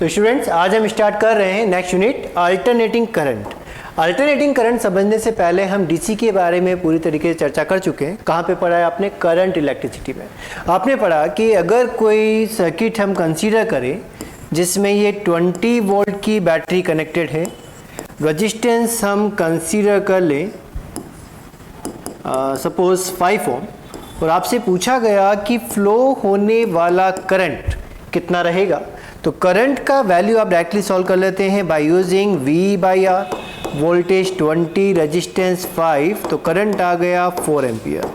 तो स्टूडेंट्स आज हम स्टार्ट कर रहे हैं next unit alternating current. Alternating current समझने से पहले हम डीसी के बारे में पूरी तरीके से चर्चा कर चुके हैं। कहाँ पे पढ़ा है आपने? करंट इलेक्ट्रिसिटी में। आपने पढ़ा कि अगर कोई सर्किट हम कंसीडर करें जिसमें ये 20 वोल्ट की बैटरी कनेक्टेड है, रेजिस्टेंस हम कंसीडर कर लें सपोज 5 ओम, और आपसे पूछा गया कि फ्लो होने वाला करंट कितना रहेगा, तो करंट का वैल्यू आप डायरेक्टली सॉल्व कर लेते हैं by using V by R, voltage 20, resistance 5, तो करंट आ गया 4 एम्पियर।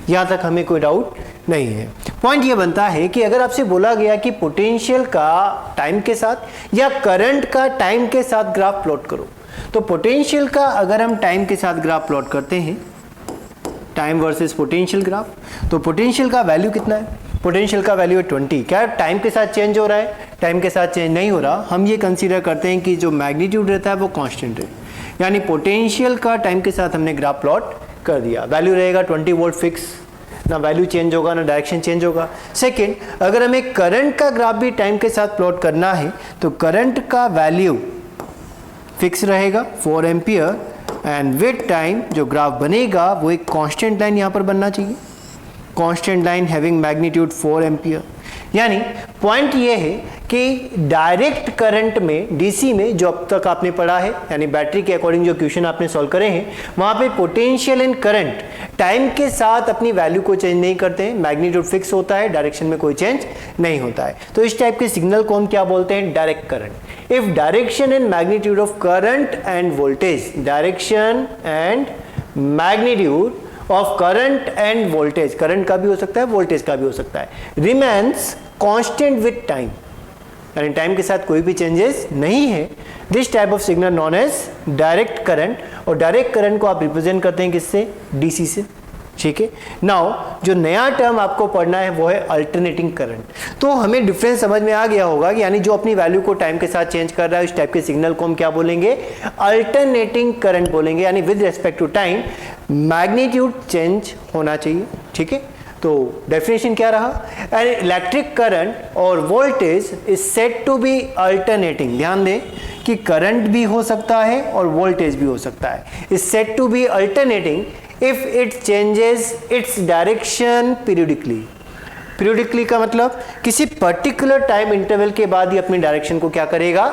यहाँ तक हमें कोई डाउट नहीं है। पॉइंट ये बनता है कि अगर आपसे बोला गया कि पोटेंशियल का टाइम के साथ या करंट का टाइम के साथ ग्राफ प्लॉट करो, तो पोटेंशियल का अगर हम टाइम के साथ ग्राफ प्लॉट करते हैं, टाइम वर्सेस पोटेंशियल ग्राफ, तो पोटेंशियल का वैल्यू कितना है? पोटेंशियल का वैल्यू है 20। क्या टाइम के साथ चेंज हो रहा है? टाइम के साथ चेंज नहीं हो रहा। हम ये कंसीडर करते हैं कि जो मैग्नीट्यूड रहता है वो कांस्टेंट है, यानी पोटेंशियल का टाइम के साथ हमने ग्राफ प्लॉट कर दिया। वैल्यू रहेगा 20 वोल्ट फिक्स, ना वैल्यू चेंज होगा ना डायरेक्शन चेंज होगा। सेकेंड, अगर हमें करंट का ग्राफ भी टाइम के साथ प्लॉट करना है तो करंट का वैल्यू फिक्स रहेगा 4 एम्पियर, एंड विद टाइम जो ग्राफ बनेगा वो एक कांस्टेंट लाइन यहाँ पर बनना चाहिए, constant line having magnitude 4 ampere. यानी पॉइंट ये है कि डायरेक्ट करंट में डीसी में जो अब तक आपने पढ़ा है, यानी बैटरी के अकॉर्डिंग जो क्वेश्चन आपने सॉल्व करे हैं, वहां पे पोटेंशियल एंड करंट टाइम के साथ अपनी वैल्यू को चेंज नहीं करते हैं, मैग्नीट्यूड फिक्स होता है, डायरेक्शन में कोई चेंज नहीं होता है। तो इस टाइप के सिग्नल को हम क्या बोलते हैं? Direct current. If direction and magnitude of current end voltage, direction and magnitude of current end voltage, current का भी हो सकता है वोल्टेज का भी हो सकता है, रिमेन्स कांस्टेंट विद टाइम, यानी टाइम के साथ कोई भी चेंजेस नहीं है, this type of signal known as direct current. और डायरेक्ट करंट को आप रिप्रेजेंट करते हैं किससे? डीसी से। ठीक है। नाउ जो नया टर्म आपको पढ़ना है वो है अल्टरनेटिंग करंट। तो हमें डिफरेंस समझ में आ गया होगा कि यानी जो अपनी वैल्यू को टाइम के साथ चेंज कर रहा है उस टाइप के सिग्नल को हम क्या बोलेंगे? अल्टरनेटिंग करंट बोलेंगे, यानी with respect to time magnitude change होना चाहिए। ठीक है। तो डेफिनेशन क्या रहा? एन इलेक्ट्रिक करंट और voltage is said to be alternating. ध्यान दें कि करंट भी हो सकता है और वोल्टेज भी हो सकता है। Is said to be alternating if it changes its direction periodically। periodically का मतलब किसी पर्टिकुलर टाइम इंटरवल के बाद ही अपनी डायरेक्शन को क्या करेगा?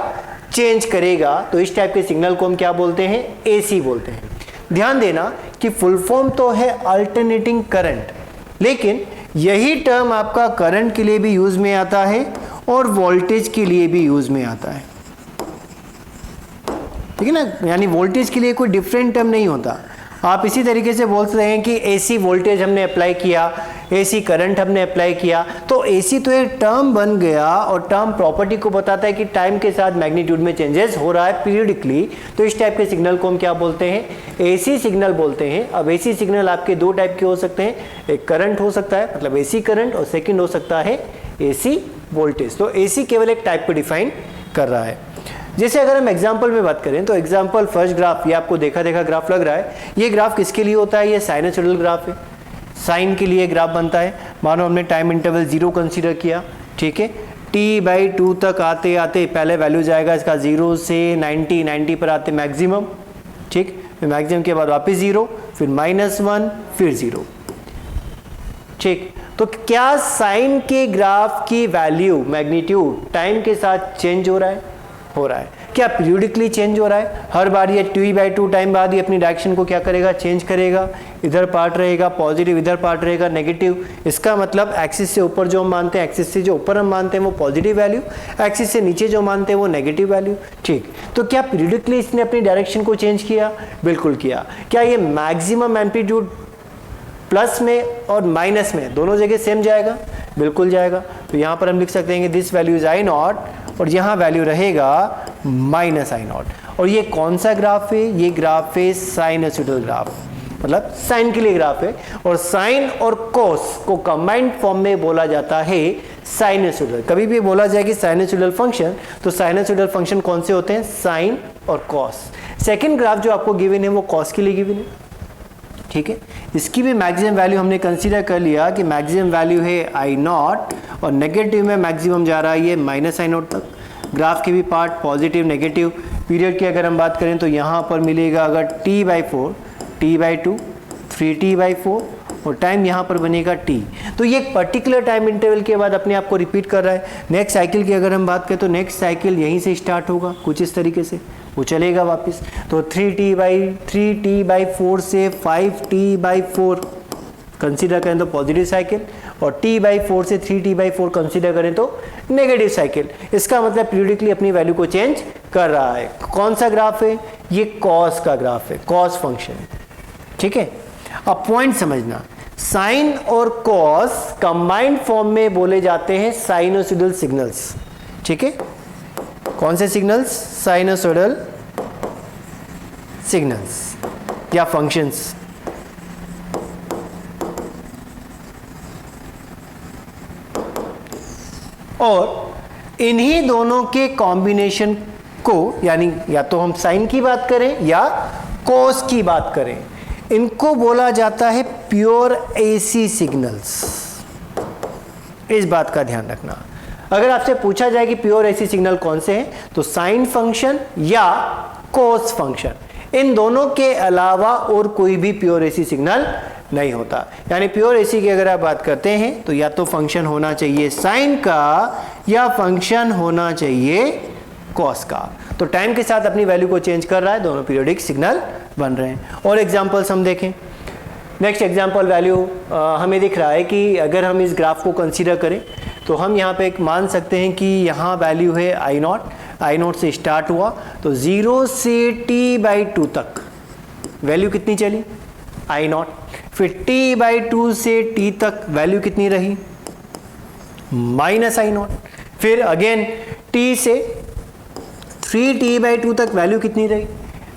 चेंज करेगा। तो इस टाइप के सिग्नल को हम क्या बोलते हैं? एसी बोलते हैं। ध्यान देना कि फुल फॉर्म तो है अल्टरनेटिंग करंट, लेकिन यही टर्म आपका करंट के लिए भी यूज में आता है और वोल्टेज के लिए भी यूज में आता है। ठीक है ना, यानी वोल्टेज के लिए कोई डिफरेंट टर्म नहीं होता। आप इसी तरीके से बोल सकते हैं कि एसी वोल्टेज हमने अप्लाई किया, एसी करंट हमने अप्लाई किया, तो एसी तो एक टर्म बन गया और टर्म प्रॉपर्टी को बताता है कि टाइम के साथ मैग्नीट्यूड में चेंजेस हो रहा है पीरियडिकली। तो इस टाइप के सिग्नल को हम क्या बोलते हैं? एसी सिग्नल बोलते हैं। अब एसी सिग्नल आपके दो टाइप के हो सकते हैं, एक करंट हो सकता है मतलब एसी करंट, और सेकेंड हो सकता है एसी वोल्टेज। तो एसी केवल एक टाइप को डिफाइन कर रहा है। जैसे अगर हम एग्जाम्पल में बात करें तो एग्जाम्पल फर्स्ट ग्राफ, ये आपको देखा देखा ग्राफ लग रहा है, ये ग्राफ किसके लिए होता है? ये साइनसोइडल ग्राफ है, साइन के लिए ग्राफ बनता है। मानो हमने टाइम इंटरवल 0 कंसीडर किया, ठीक है, t/2 तक आते आते पहले वैल्यू जाएगा इसका 0 से 90 पर आते मैक्सिमम, ठीक, फिर मैक्सिमम के बाद वापस 0, फिर -1, फिर 0। ठीक, तो क्या साइन के ग्राफ की वैल्यू मैग्नीट्यूड टाइम के साथ चेंज हो रहा है? हो रहा है। क्या पीरियडिकली चेंज हो रहा है? हर बार ये t/2 टाइम बाद ही अपनी डायरेक्शन को क्या करेगा? चेंज करेगा। इधर पार्ट रहेगा पॉजिटिव, इधर पार्ट रहेगा नेगेटिव। इसका मतलब एक्सिस से ऊपर जो हम मानते हैं, एक्सिस से जो ऊपर हम मानते हैं वो पॉजिटिव वैल्यू, एक्सिस से नीचे जो मानते हैं वो नेगेटिव वैल्यू। ठीक, तो क्या पीरियडिकली इसने अपनी डायरेक्शन को चेंज किया? बिल्कुल किया। क्या ये मैक्सिमम एम्पलीट्यूड प्लस में और माइनस में दोनों जगह सेम जाएगा? बिल्कुल जाएगा। तो यहाँ पर हम लिख सकते हैं कि दिस वैल्यू इज I0 और यहाँ वैल्यू रहेगा -I0। और ये कौन सा ग्राफ है? ये ग्राफ है साइनसोइडल ग्राफ, मतलब साइन के लिए ग्राफ है। और साइन और कोस को कंबाइंड फॉर्म में बोला जाता है साइनसोइडल। कभी भी बोला जाए कि साइनसोइडल फंक्शन, तो साइनसोइडल फंक्शन कौन से होते हैं? साइन और कॉस। सेकेंड ग्राफ जो आपको गिवन है वो कॉस के लिए गिवन है। ठीक है, इसकी भी मैक्सिमम वैल्यू हमने कंसीडर कर लिया कि मैक्सिमम वैल्यू है I0 और नेगेटिव में मैक्सिमम जा रहा है ये -I0 तक। ग्राफ के भी पार्ट पॉजिटिव नेगेटिव। पीरियड की अगर हम बात करें तो यहाँ पर मिलेगा अगर t/4, t/2, 3t/4 और टाइम यहाँ पर बनेगा t। तो ये एक पर्टिकुलर टाइम इंटरवल के बाद अपने आप को रिपीट कर रहा है। नेक्स्ट साइकिल की अगर हम बात करें तो नेक्स्ट साइकिल यहीं से स्टार्ट होगा कुछ इस तरीके से, वो चलेगा वापस। तो 3t/4 से 5t/4 कंसीडर करें तो पॉजिटिव साइकिल, और t/4 से 3t/4 कंसीडर करें तो नेगेटिव साइकिल। इसका मतलब पीरियडिकली अपनी वैल्यू को चेंज कर रहा है। कौन सा ग्राफ है? ये कॉस का ग्राफ है, कॉस फंक्शन। ठीक है, अब पॉइंट समझना, साइन और कॉस कंबाइंड फॉर्म में बोले जाते हैं साइनोसॉइडल सिग्नल्स। ठीक है, कौन से सिग्नल्स? साइनोसॉइडल सिग्नल्स या फंक्शंस। और इन्हीं दोनों के कॉम्बिनेशन को, यानी या तो हम साइन की बात करें या कॉस की बात करें, इनको बोला जाता है प्योर एसी सिग्नल्स। इस बात का ध्यान रखना। अगर आपसे पूछा जाए कि प्योर एसी सिग्नल कौन से हैं, तो साइन फंक्शन या कॉस फंक्शन, इन दोनों के अलावा और कोई भी प्योर एसी सिग्नल नहीं होता। यानी प्योर एसी की अगर आप बात करते हैं तो या तो फंक्शन होना चाहिए साइन का या फंक्शन होना चाहिए कॉस का। तो टाइम के साथ अपनी वैल्यू को चेंज कर रहा है, दोनों पीरियोडिक सिग्नल बन रहे हैं। और एग्जांपल्स हम देखें। नेक्स्ट एग्जांपल वैल्यू हमें दिख रहा है कि अगर हम इस ग्राफ को कंसीडर करें तो हम यहाँ पे एक मान सकते हैं कि यहाँ वैल्यू है I0 से स्टार्ट हुआ, तो 0 से t/2 तक वैल्यू कितनी चली? I0। फिर t/2 से t तक वैल्यू कितनी रही? -I0। फिर अगेन t से 3t/2 तक वैल्यू कितनी रही?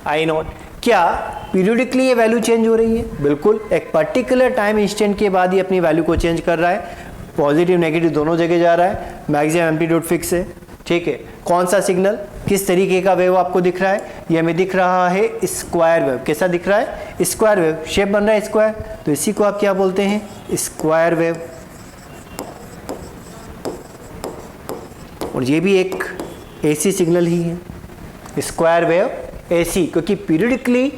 I0। क्या पीरियडिकली ये वैल्यू चेंज हो रही है? बिल्कुल, एक पर्टिकुलर टाइम इंस्टेंट के बाद ही अपनी वैल्यू को चेंज कर रहा है। पॉजिटिव नेगेटिव दोनों जगह जा रहा है, मैक्सिमम एम्पलीट्यूड फिक्स है। ठीक है, कौन सा सिग्नल, किस तरीके का वेव आपको दिख रहा है? ये हमें दिख रहा है स्क्वायर वेव। कैसा दिख रहा है? स्क्वायर वेव, शेप बन रहा है स्क्वायर, तो इसी को आप क्या बोलते हैं? Square wave. और ये भी एक एसी सिग्नल ही है, स्क्वायर वेव एसी, क्योंकि पीरियडिकली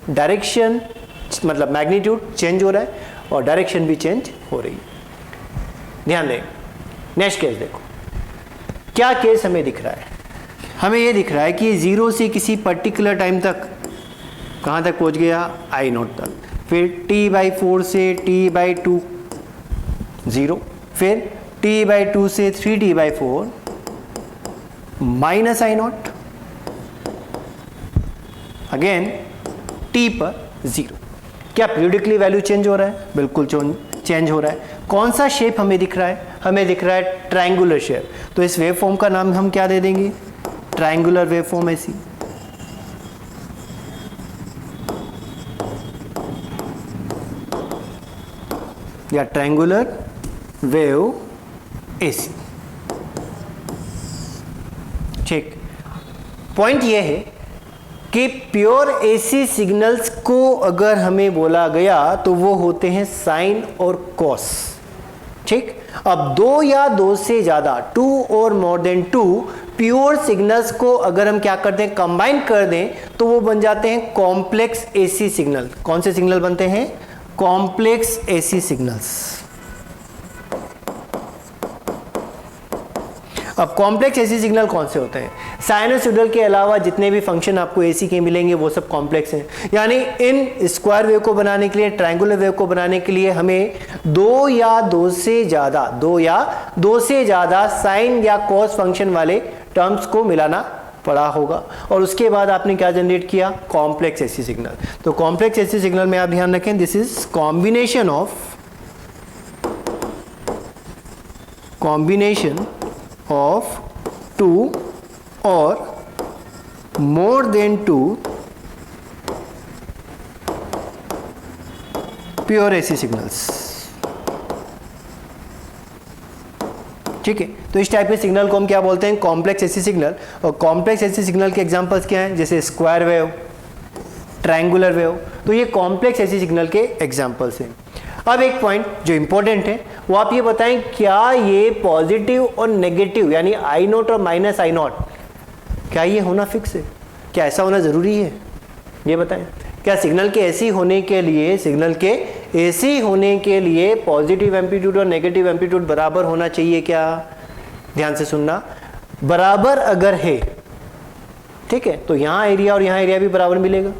डायरेक्शन मतलब मैग्नीट्यूड चेंज हो रहा है और डायरेक्शन भी चेंज हो रही है। ध्यान दें। नेक्स्ट केस देखो, क्या केस हमें दिख रहा है? हमें ये दिख रहा है कि 0 से किसी पर्टिकुलर टाइम तक कहाँ तक पहुँच गया? I0 तक। फिर t/4 से t/2 0, फिर t/2 से 3t/4 -I0, अगेन t पर 0। क्या पीरियडिकली वैल्यू चेंज हो रहा है? बिल्कुल चेंज हो रहा है। कौन सा शेप हमें दिख रहा है? हमें दिख रहा है ट्रायंगुलर शेप। तो इस वेव फॉर्म का नाम हम क्या दे देंगे? ट्रायंगुलर वेव फॉर्म ऐसी। या ट्रायंगुलर वेव एसी। ठीक, पॉइंट ये है कि प्योर एसी सिग्नल्स को अगर हमें बोला गया तो वो होते हैं साइन और कॉस। ठीक, अब 2 या 2 से ज्यादा, 2 और मोर देन 2 प्योर सिग्नल्स को अगर हम क्या करते हैं? कंबाइन कर दें तो वो बन जाते हैं कॉम्प्लेक्स एसी सिग्नल। कौन से सिग्नल बनते हैं? Complex AC signals. अब कॉम्प्लेक्स एसी सिग्नल कौन से होते हैं? साइनोसॉइडल के अलावा जितने भी फंक्शन आपको एसी के मिलेंगे वो सब कॉम्प्लेक्स हैं। यानी इन स्क्वायर वेव को बनाने के लिए, ट्रायंगुलर वेव को बनाने के लिए हमें 2 या 2 से ज्यादा साइन या कॉस फंक्शन वाले टर्म्स को मिलाना पड़ा होगा, और उसके बाद आपने क्या जनरेट किया? Complex AC signal. तो कॉम्प्लेक्स एसी सिग्नल में आप ध्यान रखें, दिस इज कॉम्बिनेशन ऑफ 2 और more than 2 pure AC signals. ठीक है, तो इस टाइप के सिग्नल को हम क्या बोलते हैं? Complex AC signal. और कॉम्प्लेक्स एसी सिग्नल के एग्जांपल्स क्या हैं? जैसे स्क्वायर वेव, ट्रायंगुलर वेव। तो ये कॉम्प्लेक्स एसी सिग्नल के एग्जांपल्स हैं। अब एक पॉइंट जो इंपॉर्टेंट है वो आप ये बताएं, क्या ये पॉजिटिव और नेगेटिव यानी आई नॉट और माइनस आई नॉट, क्या ये होना फिक्स है? क्या ऐसा होना ज़रूरी है? ये बताएं। क्या सिग्नल के ऐसी होने के लिए पॉजिटिव एम्पलीट्यूड और नेगेटिव एम्पलीट्यूड बराबर होना चाहिए क्या? ध्यान से सुनना, बराबर अगर है, ठीक है, तो यहाँ एरिया और यहाँ एरिया भी बराबर मिलेगा।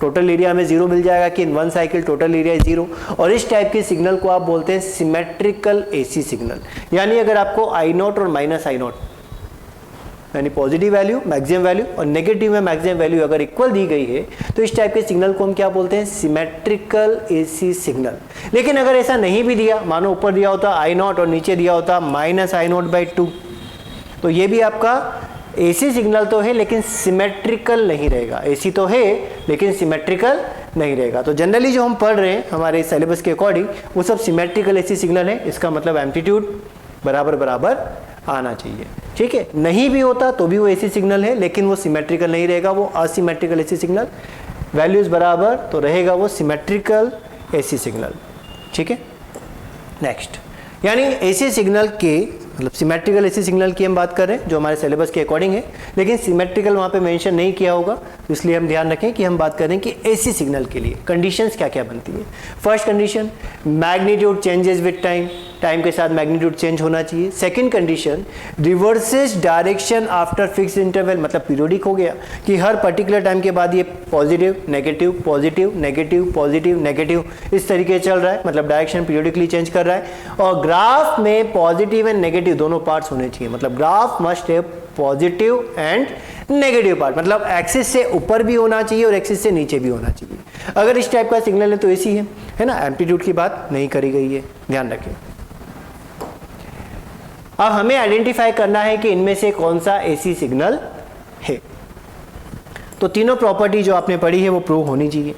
टोटल एरिया हमें 0 मिल जाएगा कि in one cycle total area 0। और इस टाइप के सिग्नल को आप बोलते हैं सिमेट्रिकल एसी सिग्नल। यानी अगर आपको आई नॉट और माइनस आई नॉट यानी पॉजिटिव वैल्यू मैक्सिमम वैल्यू और नेगेटिव में मैक्सिमम वैल्यू अगर इक्वल दी गई है तो इस टाइप के सिग्नल को हम क्या बोलते हैं? Symmetrical AC signal. लेकिन अगर ऐसा नहीं भी दिया, मानो ऊपर दिया होता आई नॉट और नीचे दिया होता माइनस आई नॉट बाई 2, तो ये भी आपका एसी सिग्नल तो है लेकिन सिमेट्रिकल नहीं रहेगा। एसी तो है लेकिन सिमेट्रिकल नहीं रहेगा। तो जनरली जो हम पढ़ रहे हैं हमारे सिलेबस के अकॉर्डिंग वो सब सिमेट्रिकल एसी सिग्नल है। इसका मतलब एम्पलीट्यूड बराबर बराबर आना चाहिए, ठीक है। नहीं भी होता तो भी वो एसी सिग्नल है लेकिन वो सिमेट्रिकल नहीं रहेगा, वो असिमेट्रिकल एसी सिग्नल। वैल्यूज बराबर तो रहेगा वो सिमेट्रिकल एसी सिग्नल, ठीक है। नेक्स्ट, यानी एसी सिग्नल के मतलब सिमेट्रिकल एसी सिग्नल की हम बात कर रहे हैं जो हमारे सिलेबस के अकॉर्डिंग है, लेकिन सिमेट्रिकल वहाँ पे मेंशन नहीं किया होगा, तो इसलिए हम ध्यान रखें कि हम बात कर रहे हैं कि एसी सिग्नल के लिए कंडीशंस क्या क्या बनती है। First condition, magnitude changes with time, time के साथ मैग्नीट्यूड चेंज होना चाहिए। Second condition, reverses direction after fix interval, मतलब पीरियोडिक हो गया कि हर पर्टिकुलर टाइम के बाद ये positive negative positive negative positive negative इस तरीके चल रहा है, मतलब डायरेक्शन पीरियोडिकली चेंज कर रहा है। और ग्राफ में पॉजिटिव एंड नेगेटिव दोनों पार्ट्स होने चाहिए, मतलब graph must have positive and negative part, मतलब एक्सिस से ऊपर भी होना चाहिए और एक्सिस से नीचे भी होना चाहिए। अगर इस टाइप का सिग्नल है तो एसी है ना, एम्पलीट्यूड की बात नहीं करी गई है, ध्यान रखें। अब हमें आइडेंटिफाई करना है कि इनमें से कौन सा एसी सिग्नल है। तो तीनों प्रॉपर्टी जो आपने पढ़ी है वो प्रूव होनी चाहिए।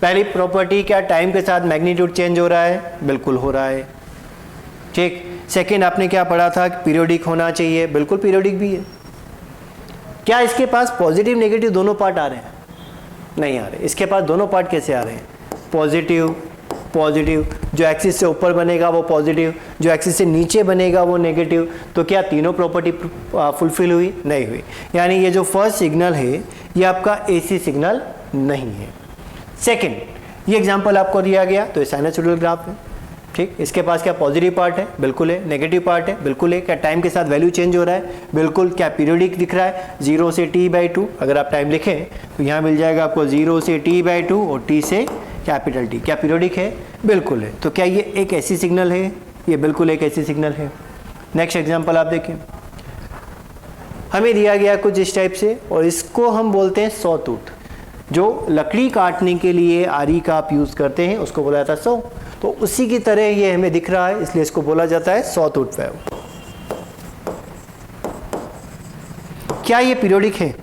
पहली प्रॉपर्टी, क्या टाइम के साथ मैग्नीट्यूड चेंज हो रहा है? बिल्कुल हो रहा है, ठीक। सेकेंड आपने क्या पढ़ा था? पीरियोडिक होना चाहिए, बिल्कुल पीरियोडिक भी है। क्या इसके पास पॉजिटिव नेगेटिव दोनों पार्ट आ रहे हैं? नहीं आ रहे। इसके पास दोनों पार्ट कैसे आ रहे हैं? पॉजिटिव पॉजिटिव, जो एक्सिस से ऊपर बनेगा वो पॉजिटिव, जो एक्सिस से नीचे बनेगा वो नेगेटिव। तो क्या तीनों प्रॉपर्टी फुलफिल हुई? नहीं हुई। यानी ये जो फर्स्ट सिग्नल है ये आपका एसी सिग्नल नहीं है। सेकंड, ये एग्जांपल आपको दिया गया तो ये साइनसॉइडल ग्राफ है, ठीक। इसके पास क्या पॉजिटिव पार्ट है? बिल्कुल है। नेगेटिव पार्ट है? बिल्कुल है। क्या टाइम के साथ वैल्यू चेंज हो रहा है? बिल्कुल। क्या पीरियोडिक दिख रहा है? 0 से t/2, अगर आप टाइम लिखें तो यहाँ मिल जाएगा आपको 0 से t/2 और t से कैपिटल T। क्या पीरियोडिक है? बिल्कुल है। तो क्या ये एक ऐसी सिग्नल है? ये बिल्कुल एक ऐसी सिग्नल है। नेक्स्ट एग्जांपल आप देखें, हमें दिया गया कुछ इस टाइप से और इसको हम बोलते हैं सॉ टूथ। जो लकड़ी काटने के लिए आरी का आप यूज़ करते हैं उसको बोला जाता है सॉ। तो उसी की तरह ये हमें दिख रहा है इसलिए इसको बोला जाता है सॉ टूथ वेव। क्या ये पीरियोडिक है?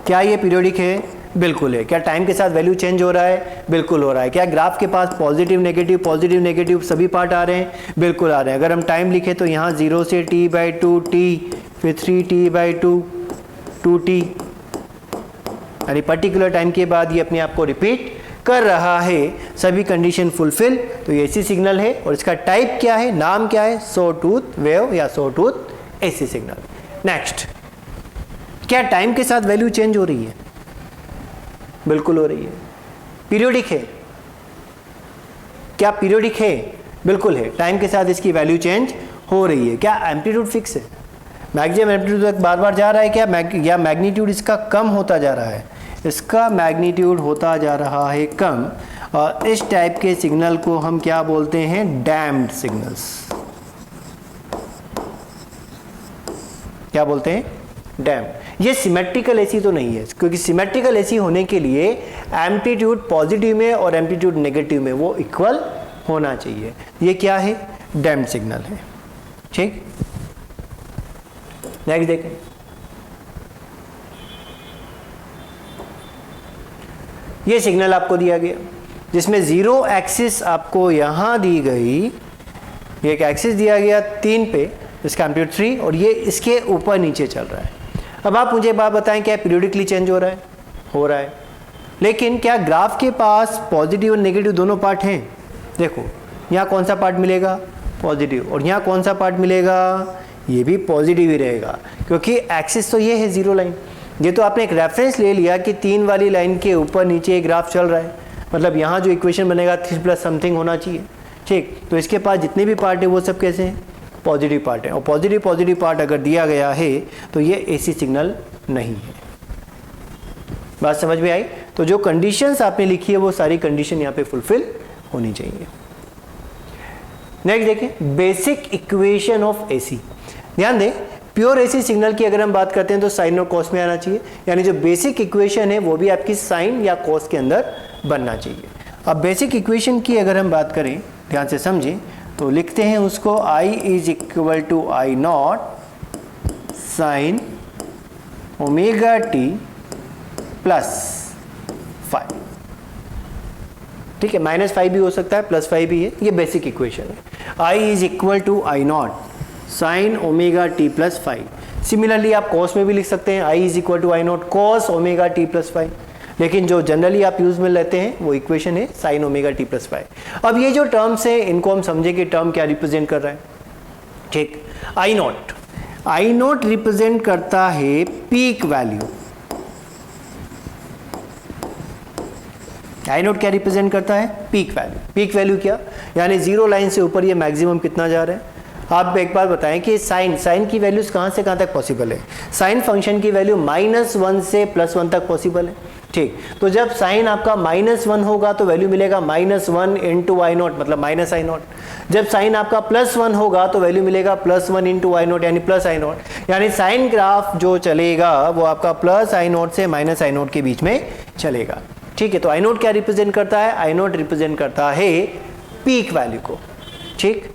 क्या ये पीरियोडिक है? बिल्कुल है। क्या टाइम के साथ वैल्यू चेंज हो रहा है? बिल्कुल हो रहा है। क्या ग्राफ के पास पॉजिटिव नेगेटिव सभी पार्ट आ रहे हैं? बिल्कुल आ रहे हैं। अगर हम टाइम लिखें तो यहाँ 0 से t/2 t, फिर 3t/2 2t, यानी पर्टिकुलर टाइम के बाद ये अपने आप को रिपीट कर रहा है। सभी कंडीशन फुलफिल, तो ये एसी सिग्नल है। और इसका टाइप क्या है, नाम क्या है? सॉ टूथ वेव या saw tooth AC signal. Next, क्या टाइम के साथ वैल्यू चेंज हो रही है? बिल्कुल हो रही है। पीरियोडिक है? क्या पीरियोडिक है? बिल्कुल है। टाइम के साथ इसकी वैल्यू चेंज हो रही है। क्या एम्पलीट्यूड फिक्स है? मैक्सिमम एम्पलीट्यूड तक बार बार जा रहा है क्या, या मैग्नीट्यूड इसका कम होता जा रहा है? इसका मैग्नीट्यूड होता जा रहा है कम। और इस टाइप के सिग्नल को हम क्या बोलते हैं? Damped signals. क्या बोलते हैं? डैम्प्ड। ये सिमेट्रिकल एसी तो नहीं है, क्योंकि सिमेट्रिकल एसी होने के लिए एम्पलीट्यूड पॉजिटिव में और एम्पलीट्यूड नेगेटिव में वो इक्वल होना चाहिए। ये क्या है? डैम्प्ड सिग्नल है, ठीक। नेक्स्ट देखें, ये सिग्नल आपको दिया गया जिसमें 0 एक्सिस आपको यहां दी गई, ये एक एक्सिस दिया गया 3 पे, इसका एम्पलीट्यूड 3 और ये इसके ऊपर नीचे चल रहा है। अब आप मुझे बात बताएं, क्या पीरियोडिकली चेंज हो रहा है? हो रहा है। लेकिन क्या ग्राफ के पास पॉजिटिव और नेगेटिव दोनों पार्ट हैं? देखो यहाँ कौन सा पार्ट मिलेगा? पॉजिटिव। और यहाँ कौन सा पार्ट मिलेगा? ये भी पॉजिटिव ही रहेगा, क्योंकि एक्सिस तो ये है जीरो लाइन। ये तो आपने एक रेफरेंस ले लिया कि 3 वाली लाइन के ऊपर नीचे एक ग्राफ चल रहा है, मतलब यहाँ जो इक्वेशन बनेगा 3 प्लस समथिंग होना चाहिए। ठीक, तो इसके पास जितने भी पार्ट है वो सब कैसे हैं? पॉजिटिव पार्ट है। और पॉजिटिव पार्ट अगर दिया गया है तो ये एसी सिग्नल नहीं है। बात समझ में आई? तो जो कंडीशंस आपने लिखी है वो सारी कंडीशन यहाँ पे फुलफिल होनी चाहिए। नेक्स्ट देखिए, बेसिक इक्वेशन ऑफ एसी। ध्यान दें, प्योर एसी सिग्नल की अगर हम बात करते हैं तो साइन और कॉस में आना चाहिए, यानी जो बेसिक इक्वेशन है वो भी आपकी साइन या कॉस के अंदर बनना चाहिए। अब बेसिक इक्वेशन की अगर हम बात करें, ध्यान से समझें, तो लिखते हैं उसको I is equal to I naught sine omega t plus 5। ठीक है, -5 भी हो सकता है, +5 भी है, ये बेसिक इक्वेशन है। I is equal to I naught sine omega t plus 5। Similarly आप कॉस में भी लिख सकते हैं, I is equal to I naught cos omega t plus 5, लेकिन जो जनरली आप यूज में लेते हैं वो इक्वेशन है साइन ओमेगा टी प्लस 5। अब ये जो टर्म्स हैं इनको हम समझे कि टर्म क्या रिप्रेजेंट कर रहा है। ठीक, आई नॉट रिप्रेजेंट करता है पीक वैल्यू। आई नॉट क्या रिप्रेजेंट करता है? Peak value. पीक वैल्यू क्या? यानी जीरो लाइन से ऊपर ये मैक्सिमम कितना जा रहा है। आप एक बार बताएं कि साइन की वैल्यूज कहाँ से कहाँ तक पॉसिबल है? साइन फंक्शन की वैल्यू -1 से +1 तक पॉसिबल है। ठीक, तो जब साइन आपका -1 होगा तो वैल्यू मिलेगा -1 इंटू आई नॉट, मतलब माइनस आई नॉट। जब साइन आपका +1 होगा तो वैल्यू मिलेगा +1 इंटू आई नॉट, यानी प्लस आई नॉट। यानी साइन ग्राफ जो चलेगा वो आपका प्लस आई नॉट से माइनस आई नॉट के बीच में चलेगा। ठीक है, तो आई नॉट क्या रिप्रेजेंट करता है? आई नॉट रिप्रेजेंट करता है पीक वैल्यू को। ठीक,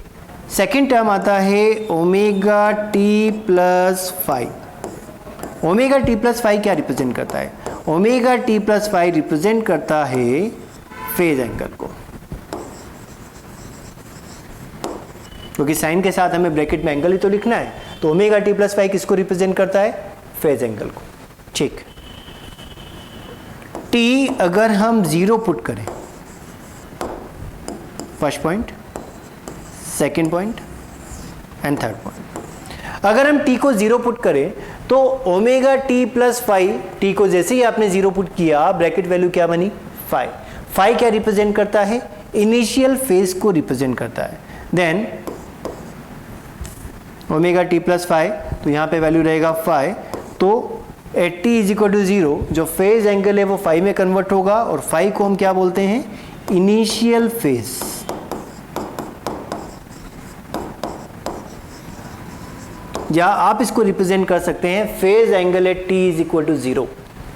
सेकेंड टर्म आता है omega t plus 5। Omega t plus 5 क्या रिप्रेजेंट करता है? ओमेगा टी प्लस 5 रिप्रेजेंट करता है फेज एंगल को, क्योंकि साइन के साथ हमें ब्रैकेट में एंगल ही तो लिखना है। तो ओमेगा टी प्लस 5 किसको रिप्रेजेंट करता है? फेज एंगल को। ठीक, टी अगर हम 0 पुट करें, first point, second point and third point, अगर हम टी को 0 पुट करें तो ओमेगा टी प्लस 5, टी को जैसे ही आपने 0 पुट किया ब्रैकेट वैल्यू क्या बनी? 5। 5 क्या रिप्रेजेंट करता है? इनिशियल फेज को रिप्रेजेंट करता है। देन ओमेगा टी प्लस 5, तो यहाँ पे वैल्यू रहेगा 5। तो at t is equal to 0 जो फेज एंगल है वो 5 में कन्वर्ट होगा, और 5 को हम क्या बोलते हैं? Initial phase. या आप इसको रिप्रेजेंट कर सकते हैं phase angle at t is equal to 0।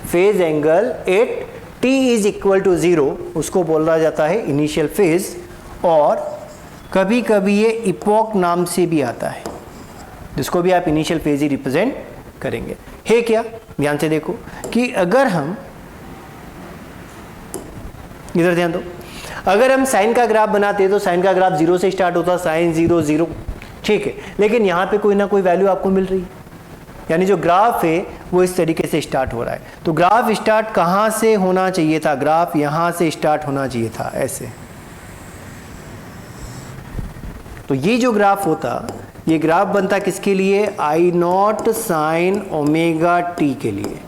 Phase angle at t is equal to 0 उसको बोला जाता है इनिशियल फेज, और कभी कभी ये इपोक नाम से भी आता है, जिसको भी आप इनिशियल फेज ही रिप्रेजेंट करेंगे। है क्या? ध्यान से देखो कि अगर हम इधर ध्यान दो, अगर हम साइन का ग्राफ बनाते तो साइन का ग्राफ 0 से स्टार्ट होता, साइन 0 0। ठीक है, लेकिन यहाँ पे कोई ना कोई वैल्यू आपको मिल रही है, यानी जो ग्राफ है वो इस तरीके से स्टार्ट हो रहा है। तो ग्राफ स्टार्ट कहाँ से होना चाहिए था? ग्राफ यहाँ से स्टार्ट होना चाहिए था, ऐसे। तो ये जो ग्राफ होता, ये ग्राफ बनता किसके लिए? आई नॉट साइन ओमेगा टी के लिए।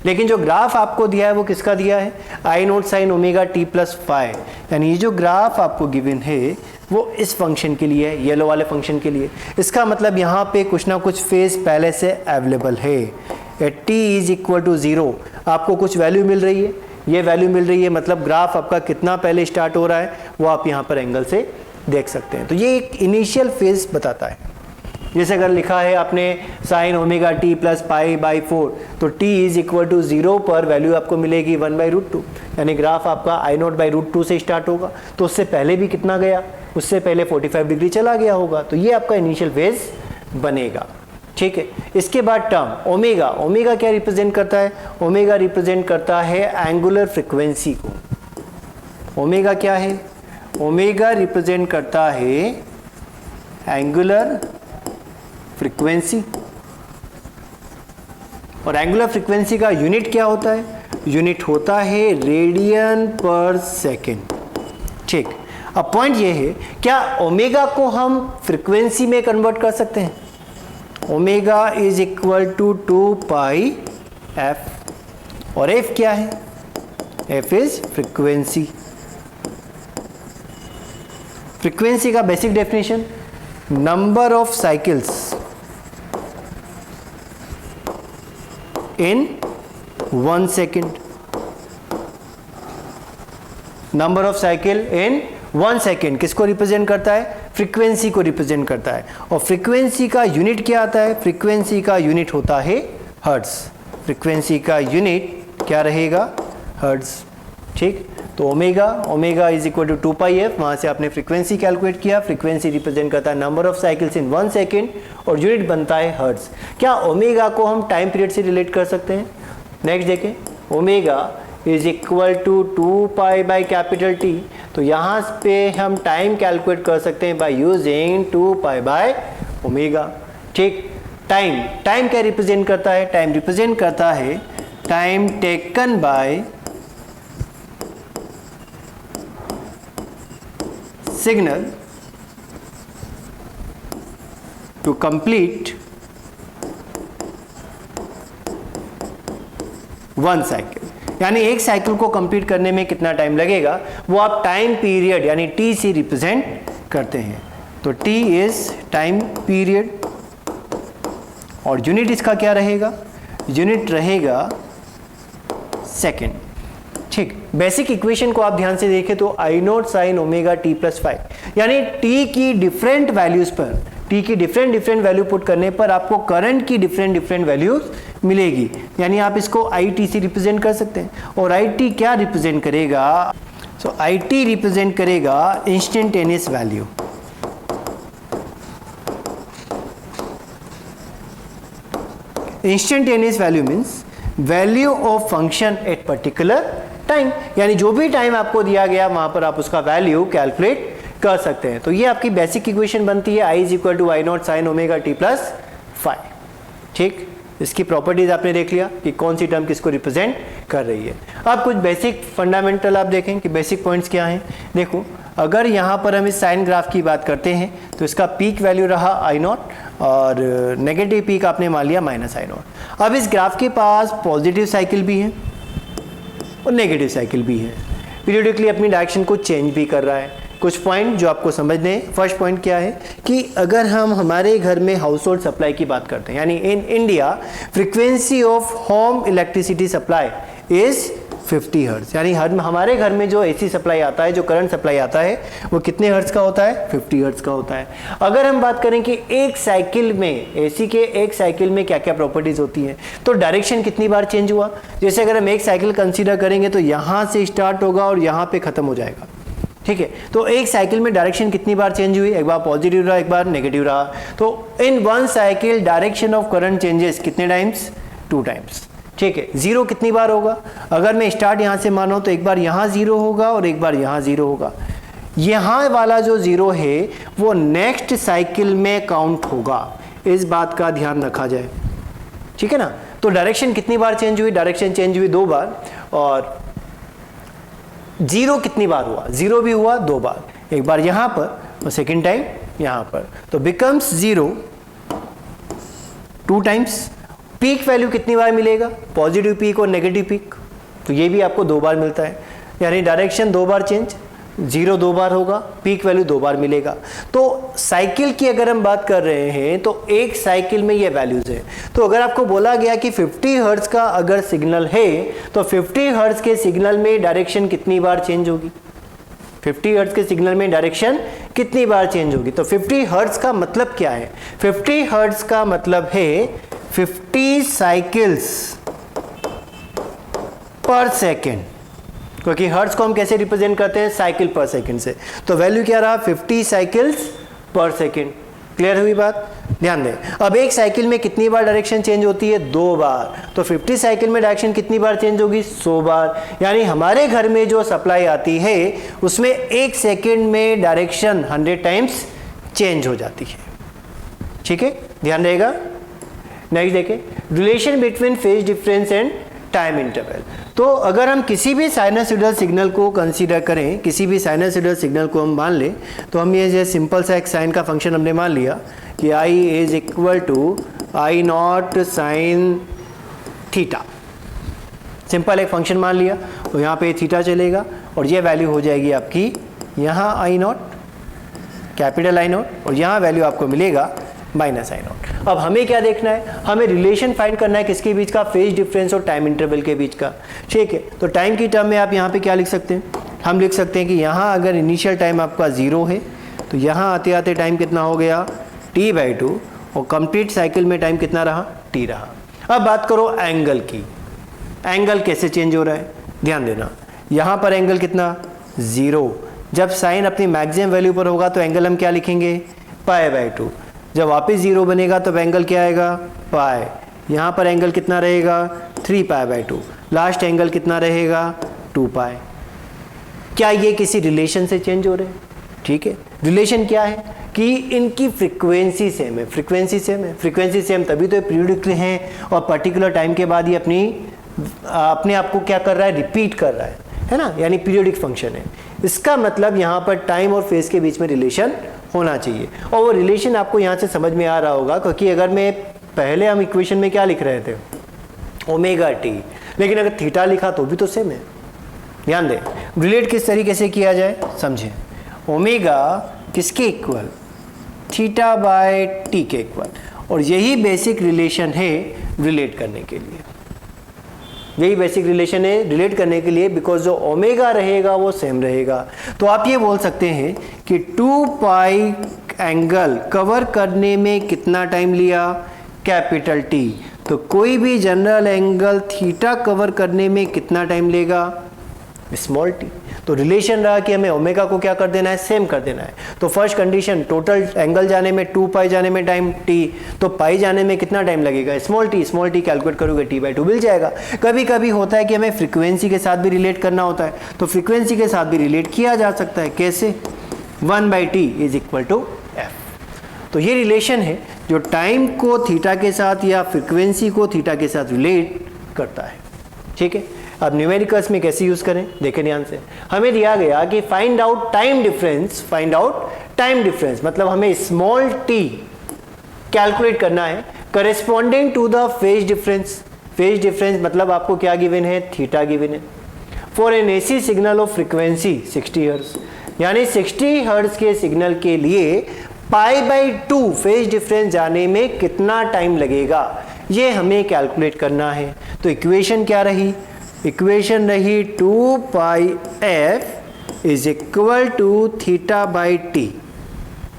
लेकिन जो ग्राफ आपको दिया है वो किसका दिया है? I naught sine omega t plus 5। यानी ये जो ग्राफ आपको गिवन है वो इस फंक्शन के लिए है, येलो वाले फंक्शन के लिए। इसका मतलब यहाँ पे कुछ ना कुछ फेज पहले से अवेलेबल है। At t is equal to 0 आपको कुछ वैल्यू मिल रही है, ये वैल्यू मिल रही है, मतलब ग्राफ आपका कितना पहले स्टार्ट हो रहा है वो आप यहाँ पर एंगल से देख सकते हैं। तो ये एक इनिशियल फेज बताता है। जैसे अगर लिखा है आपने sign omega t plus pi by 4, तो टी इज इक्वल टू 0 पर वैल्यू आपको मिलेगी 1/√2, यानी ग्राफ आपका आई नॉट बाई √2 से स्टार्ट होगा। तो उससे पहले भी कितना गया? उससे पहले 45 डिग्री चला गया होगा। तो ये आपका इनिशियल फेज बनेगा। ठीक है, इसके बाद टर्म ओमेगा। ओमेगा क्या रिप्रेजेंट करता है? ओमेगा रिप्रेजेंट करता है एंगुलर फ्रिक्वेंसी को। ओमेगा क्या है? ओमेगा रिप्रेजेंट करता है एंगुलर फ्रीक्वेंसी। और एंगुलर फ्रीक्वेंसी का यूनिट क्या होता है? यूनिट होता है रेडियन पर सेकेंड। ठीक, अब पॉइंट ये है, क्या ओमेगा को हम फ्रीक्वेंसी में कन्वर्ट कर सकते हैं? Omega is equal to 2 pi f, और एफ क्या है? F is frequency. फ्रीक्वेंसी का basic definition, number of cycles in 1 second. Number of cycle in 1 second किसको रिप्रेजेंट करता है? फ्रीक्वेंसी को रिप्रेजेंट करता है। और फ्रीक्वेंसी का यूनिट क्या आता है? फ्रीक्वेंसी का यूनिट होता है हर्ट्ज। फ्रीक्वेंसी का यूनिट क्या रहेगा? हर्ट्ज। ठीक, तो omega is equal to 2 pi f, वहां से आपने फ्रीक्वेंसी कैलकुलेट किया। फ्रीक्वेंसी रिप्रेजेंट करता है number of cycles in 1 second और यूनिट बनता है हर्ट्ज। क्या ओमेगा को हम टाइम पीरियड से रिलेट कर सकते हैं? नेक्स्ट देखें, omega is equal to 2 pi by capital T, तो यहाँ पे हम टाइम कैलकुलेट कर सकते हैं by using 2 pi by omega. ठीक, टाइम क्या रिप्रेजेंट करता है? टाइम रिप्रेजेंट करता है time taken by signal to complete 1 cycle. यानी एक साइकिल को कंप्लीट करने में कितना टाइम लगेगा, वो आप टाइम पीरियड यानी टी से रिप्रेजेंट करते हैं। तो टी इज टाइम पीरियड, और यूनिट इसका क्या रहेगा? यूनिट रहेगा सेकेंड। ठीक, बेसिक इक्वेशन को आप ध्यान से देखें तो I naught sine omega t plus 5, यानी टी की डिफरेंट वैल्यूज पर, टी की डिफरेंट वैल्यू पुट करने पर आपको करंट की डिफरेंट वैल्यूज मिलेगी। यानी आप इसको आई टी से रिप्रेजेंट कर सकते हैं। और आई टी क्या रिप्रेजेंट करेगा? सो आई टी रिप्रेजेंट करेगा instantaneous value. Instantaneous value means value of function at particular time, यानी जो भी टाइम आपको दिया गया वहां पर आप उसका वैल्यू कैलकुलेट कर सकते हैं। तो ये आपकी बेसिक इक्वेशन बनती है, I is equal to I naught sine omega t plus 5। ठीक, इसकी प्रॉपर्टीज आपने देख लिया कि कौन सी टर्म किसको रिप्रेजेंट कर रही है। अब कुछ बेसिक फंडामेंटल आप देखें कि बेसिक पॉइंट्स क्या हैं। देखो, अगर यहाँ पर हम इस साइन ग्राफ की बात करते हैं तो इसका पीक वैल्यू रहा आई नॉट और नेगेटिव पीक आपने मान लिया माइनस आई नॉट। अब इस ग्राफ के पास पॉजिटिव साइकिल भी है और नेगेटिव साइकिल भी है, पीरियडिकली अपनी डायरेक्शन को चेंज भी कर रहा है। कुछ पॉइंट जो आपको समझने हैं। फर्स्ट पॉइंट क्या है कि अगर हम हमारे घर में हाउस होल्ड सप्लाई की बात करते हैं, यानी in India frequency of home electricity supply is 50 hertz, यानी हमारे घर में जो एसी सप्लाई आता है, जो करंट सप्लाई आता है, वो कितने हर्ट्ज का होता है? 50 हर्ट्ज का होता है। अगर हम बात करें कि एक साइकिल में, एसी के एक साइकिल में क्या क्या प्रॉपर्टीज होती हैं, तो डायरेक्शन कितनी बार चेंज हुआ। जैसे अगर हम एक साइकिल कंसीडर करेंगे तो यहाँ से स्टार्ट होगा और यहाँ पे खत्म हो जाएगा। ठीक है, तो एक साइकिल में डायरेक्शन कितनी बार चेंज हुई? एक बार पॉजिटिव रहा, एक बार नेगेटिव रहा। तो इन 1 cycle direction of current changes कितने टाइम्स? 2 टाइम्स। ठीक है, जीरो कितनी बार होगा? अगर मैं स्टार्ट यहाँ से मानो तो एक बार यहाँ जीरो होगा और एक बार यहाँ जीरो होगा। यहाँ वाला जो जीरो है वो नेक्स्ट साइकिल में काउंट होगा, इस बात का ध्यान रखा जाए। ठीक है ना, तो डायरेक्शन कितनी बार चेंज हुई? डायरेक्शन चेंज हुई 2 बार। और जीरो कितनी बार हुआ? जीरो भी हुआ 2 बार, एक बार यहाँ पर और सेकेंड टाइम यहाँ पर, तो becomes zero 2 times. Peak value कितनी बार मिलेगा? पॉजिटिव पीक और नेगेटिव पीक, तो ये भी आपको 2 बार मिलता है, यानी डायरेक्शन 2 बार चेंज, जीरो 2 बार होगा, पीक वैल्यू 2 बार मिलेगा। तो साइकिल की अगर हम बात कर रहे हैं तो एक साइकिल में ये वैल्यूज है। तो अगर आपको बोला गया कि 50 हर्ट्ज का अगर सिग्नल है तो 50 हर्ट्ज के सिग्नल में डायरेक्शन कितनी बार चेंज होगी? 50 हर्ट्ज के सिग्नल में डायरेक्शन कितनी बार चेंज होगी? तो 50 हर्ट्ज का मतलब क्या है? 50 हर्ट्ज का मतलब है 50 साइकिल्स पर सेकेंड, क्योंकि हर्ट्ज को हम कैसे रिप्रेजेंट करते हैं? साइकिल पर सेकंड से। तो वैल्यू क्या रहा? 50 साइकिल्स पर सेकंड। क्लियर हुई बात? ध्यान दें, अब एक साइकिल में कितनी बार डायरेक्शन चेंज होती है? 2 बार। तो 50 साइकिल में डायरेक्शन कितनी बार चेंज होगी? 100 बार। यानी हमारे घर में जो सप्लाई आती है उसमें एक सेकेंड में डायरेक्शन 100 टाइम्स चेंज हो जाती है। ठीक है, ध्यान रहेगा। नेक्स्ट देखें, relation between phase difference and time interval. तो अगर हम किसी भी साइनसॉइडल सिग्नल को कंसीडर करें, किसी भी साइनसॉइडल सिग्नल को हम मान लें, तो हम ये सिंपल सा एक साइन का फंक्शन हमने मान लिया कि I is equal to I naught sine theta. Simple एक फंक्शन मान लिया, तो यहाँ पे थीटा चलेगा और ये वैल्यू हो जाएगी आपकी यहाँ आई नॉट, कैपिटल आई नॉट, और यहाँ वैल्यू आपको मिलेगा माइनस आई नॉट। अब हमें क्या देखना है, हमें रिलेशन फाइंड करना है किसके बीच का, फेज डिफरेंस और टाइम इंटरवल के बीच का। ठीक है, तो टाइम की टर्म में आप यहाँ पे क्या लिख सकते हैं, हम लिख सकते हैं कि यहाँ अगर इनिशियल टाइम आपका 0 है तो यहाँ आते आते टाइम कितना हो गया t/2, और कंप्लीट साइकिल में टाइम कितना रहा, t रहा। अब बात करो एंगल की, एंगल कैसे चेंज हो रहा है, ध्यान देना, यहाँ पर एंगल कितना 0, जब साइन अपनी मैक्सिमम वैल्यू पर होगा तो एंगल हम क्या लिखेंगे π/2, जब वापस 0 बनेगा तो एंगल क्या आएगा पाई, यहाँ पर एंगल कितना रहेगा 3π/2, लास्ट एंगल कितना रहेगा 2π। क्या ये किसी रिलेशन से चेंज हो रहे हैं, ठीक है, रिलेशन क्या है कि इनकी फ्रीक्वेंसी सेम है, फ्रीक्वेंसी सेम है, फ्रीक्वेंसी सेम तभी तो पीरियोडिक हैं और पर्टिकुलर टाइम के बाद ये अपने आप को क्या कर रहा है, रिपीट कर रहा है ना, यानी पीरियोडिक फंक्शन है। इसका मतलब यहाँ पर टाइम और फेज के बीच में रिलेशन होना चाहिए, और वो रिलेशन आपको यहाँ से समझ में आ रहा होगा, क्योंकि अगर मैं पहले हम इक्वेशन में क्या लिख रहे थे ओमेगा टी, लेकिन अगर थीटा लिखा तो भी तो सेम है। ध्यान दें, रिलेट किस तरीके से किया जाए समझें, ओमेगा किसके इक्वल, थीटा बाय टी के इक्वल, और यही बेसिक रिलेशन है रिलेट करने के लिए, यही बेसिक रिलेशन है रिलेट करने के लिए, बिकॉज जो ओमेगा रहेगा वो सेम रहेगा। तो आप ये बोल सकते हैं कि 2π एंगल कवर करने में कितना टाइम लिया, कैपिटल टी, तो कोई भी जनरल एंगल थीटा कवर करने में कितना टाइम लेगा, स्मॉल टी। तो रिलेशन रहा कि हमें ओमेगा को क्या कर देना है, सेम कर देना है। तो फर्स्ट कंडीशन, टोटल एंगल जाने में 2π जाने में टाइम टी, तो पाई जाने में कितना टाइम लगेगा, स्मॉल टी कैलकुलेट करोगे t/2 मिल जाएगा। कभी कभी होता है कि हमें फ्रीक्वेंसी के साथ भी रिलेट करना होता है, तो फ्रीक्वेंसी के साथ भी रिलेट किया जा सकता है, कैसे, 1/t is equal to f। तो ये रिलेशन है जो टाइम को थीटा के साथ या फ्रीक्वेंसी को थीटा के साथ रिलेट करता है। ठीक है, अब न्यूमेरिकल्स में कैसे यूज करें देखें ध्यान से। हमें दिया गया कि find out time difference, find out time difference मतलब हमें स्मॉल टी कैलकुलेट करना है corresponding to the phase difference. Phase difference मतलब आपको क्या गिवन है, थीटा गिवन है, for an AC signal of frequency 60 hertz, यानी 60 हर्ट्ज के सिग्नल के लिए π/2 फेज डिफरेंस जाने में कितना टाइम लगेगा, ये हमें कैलकुलेट करना है। तो इक्वेशन क्या रही, इक्वेशन रही 2πf is equal to θ/t।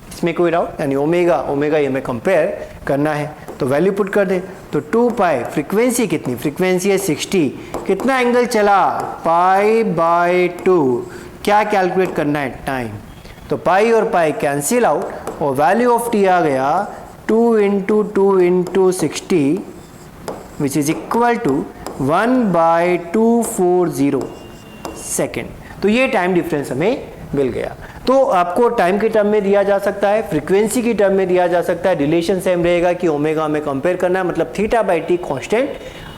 इसमें कोई डाउट, यानी ओमेगा ये हमें कंपेयर करना है, तो वैल्यू पुट कर दे। तो 2π फ्रीक्वेंसी कितनी, फ्रीक्वेंसी है 60, कितना एंगल चला π/2, क्या कैलकुलेट करना है, टाइम। तो पाई और पाई कैंसिल आउट और वैल्यू ऑफ टी आ गया 2 × 2 × 60 which is equal to 1/240 second. तो ये टाइम डिफरेंस हमें मिल गया। तो आपको टाइम के टर्म में दिया जा सकता है, फ्रीक्वेंसी की टर्म में दिया जा सकता है, रिलेशन सेम रहेगा कि ओमेगा हमें कंपेयर करना है, मतलब θ/t कांस्टेंट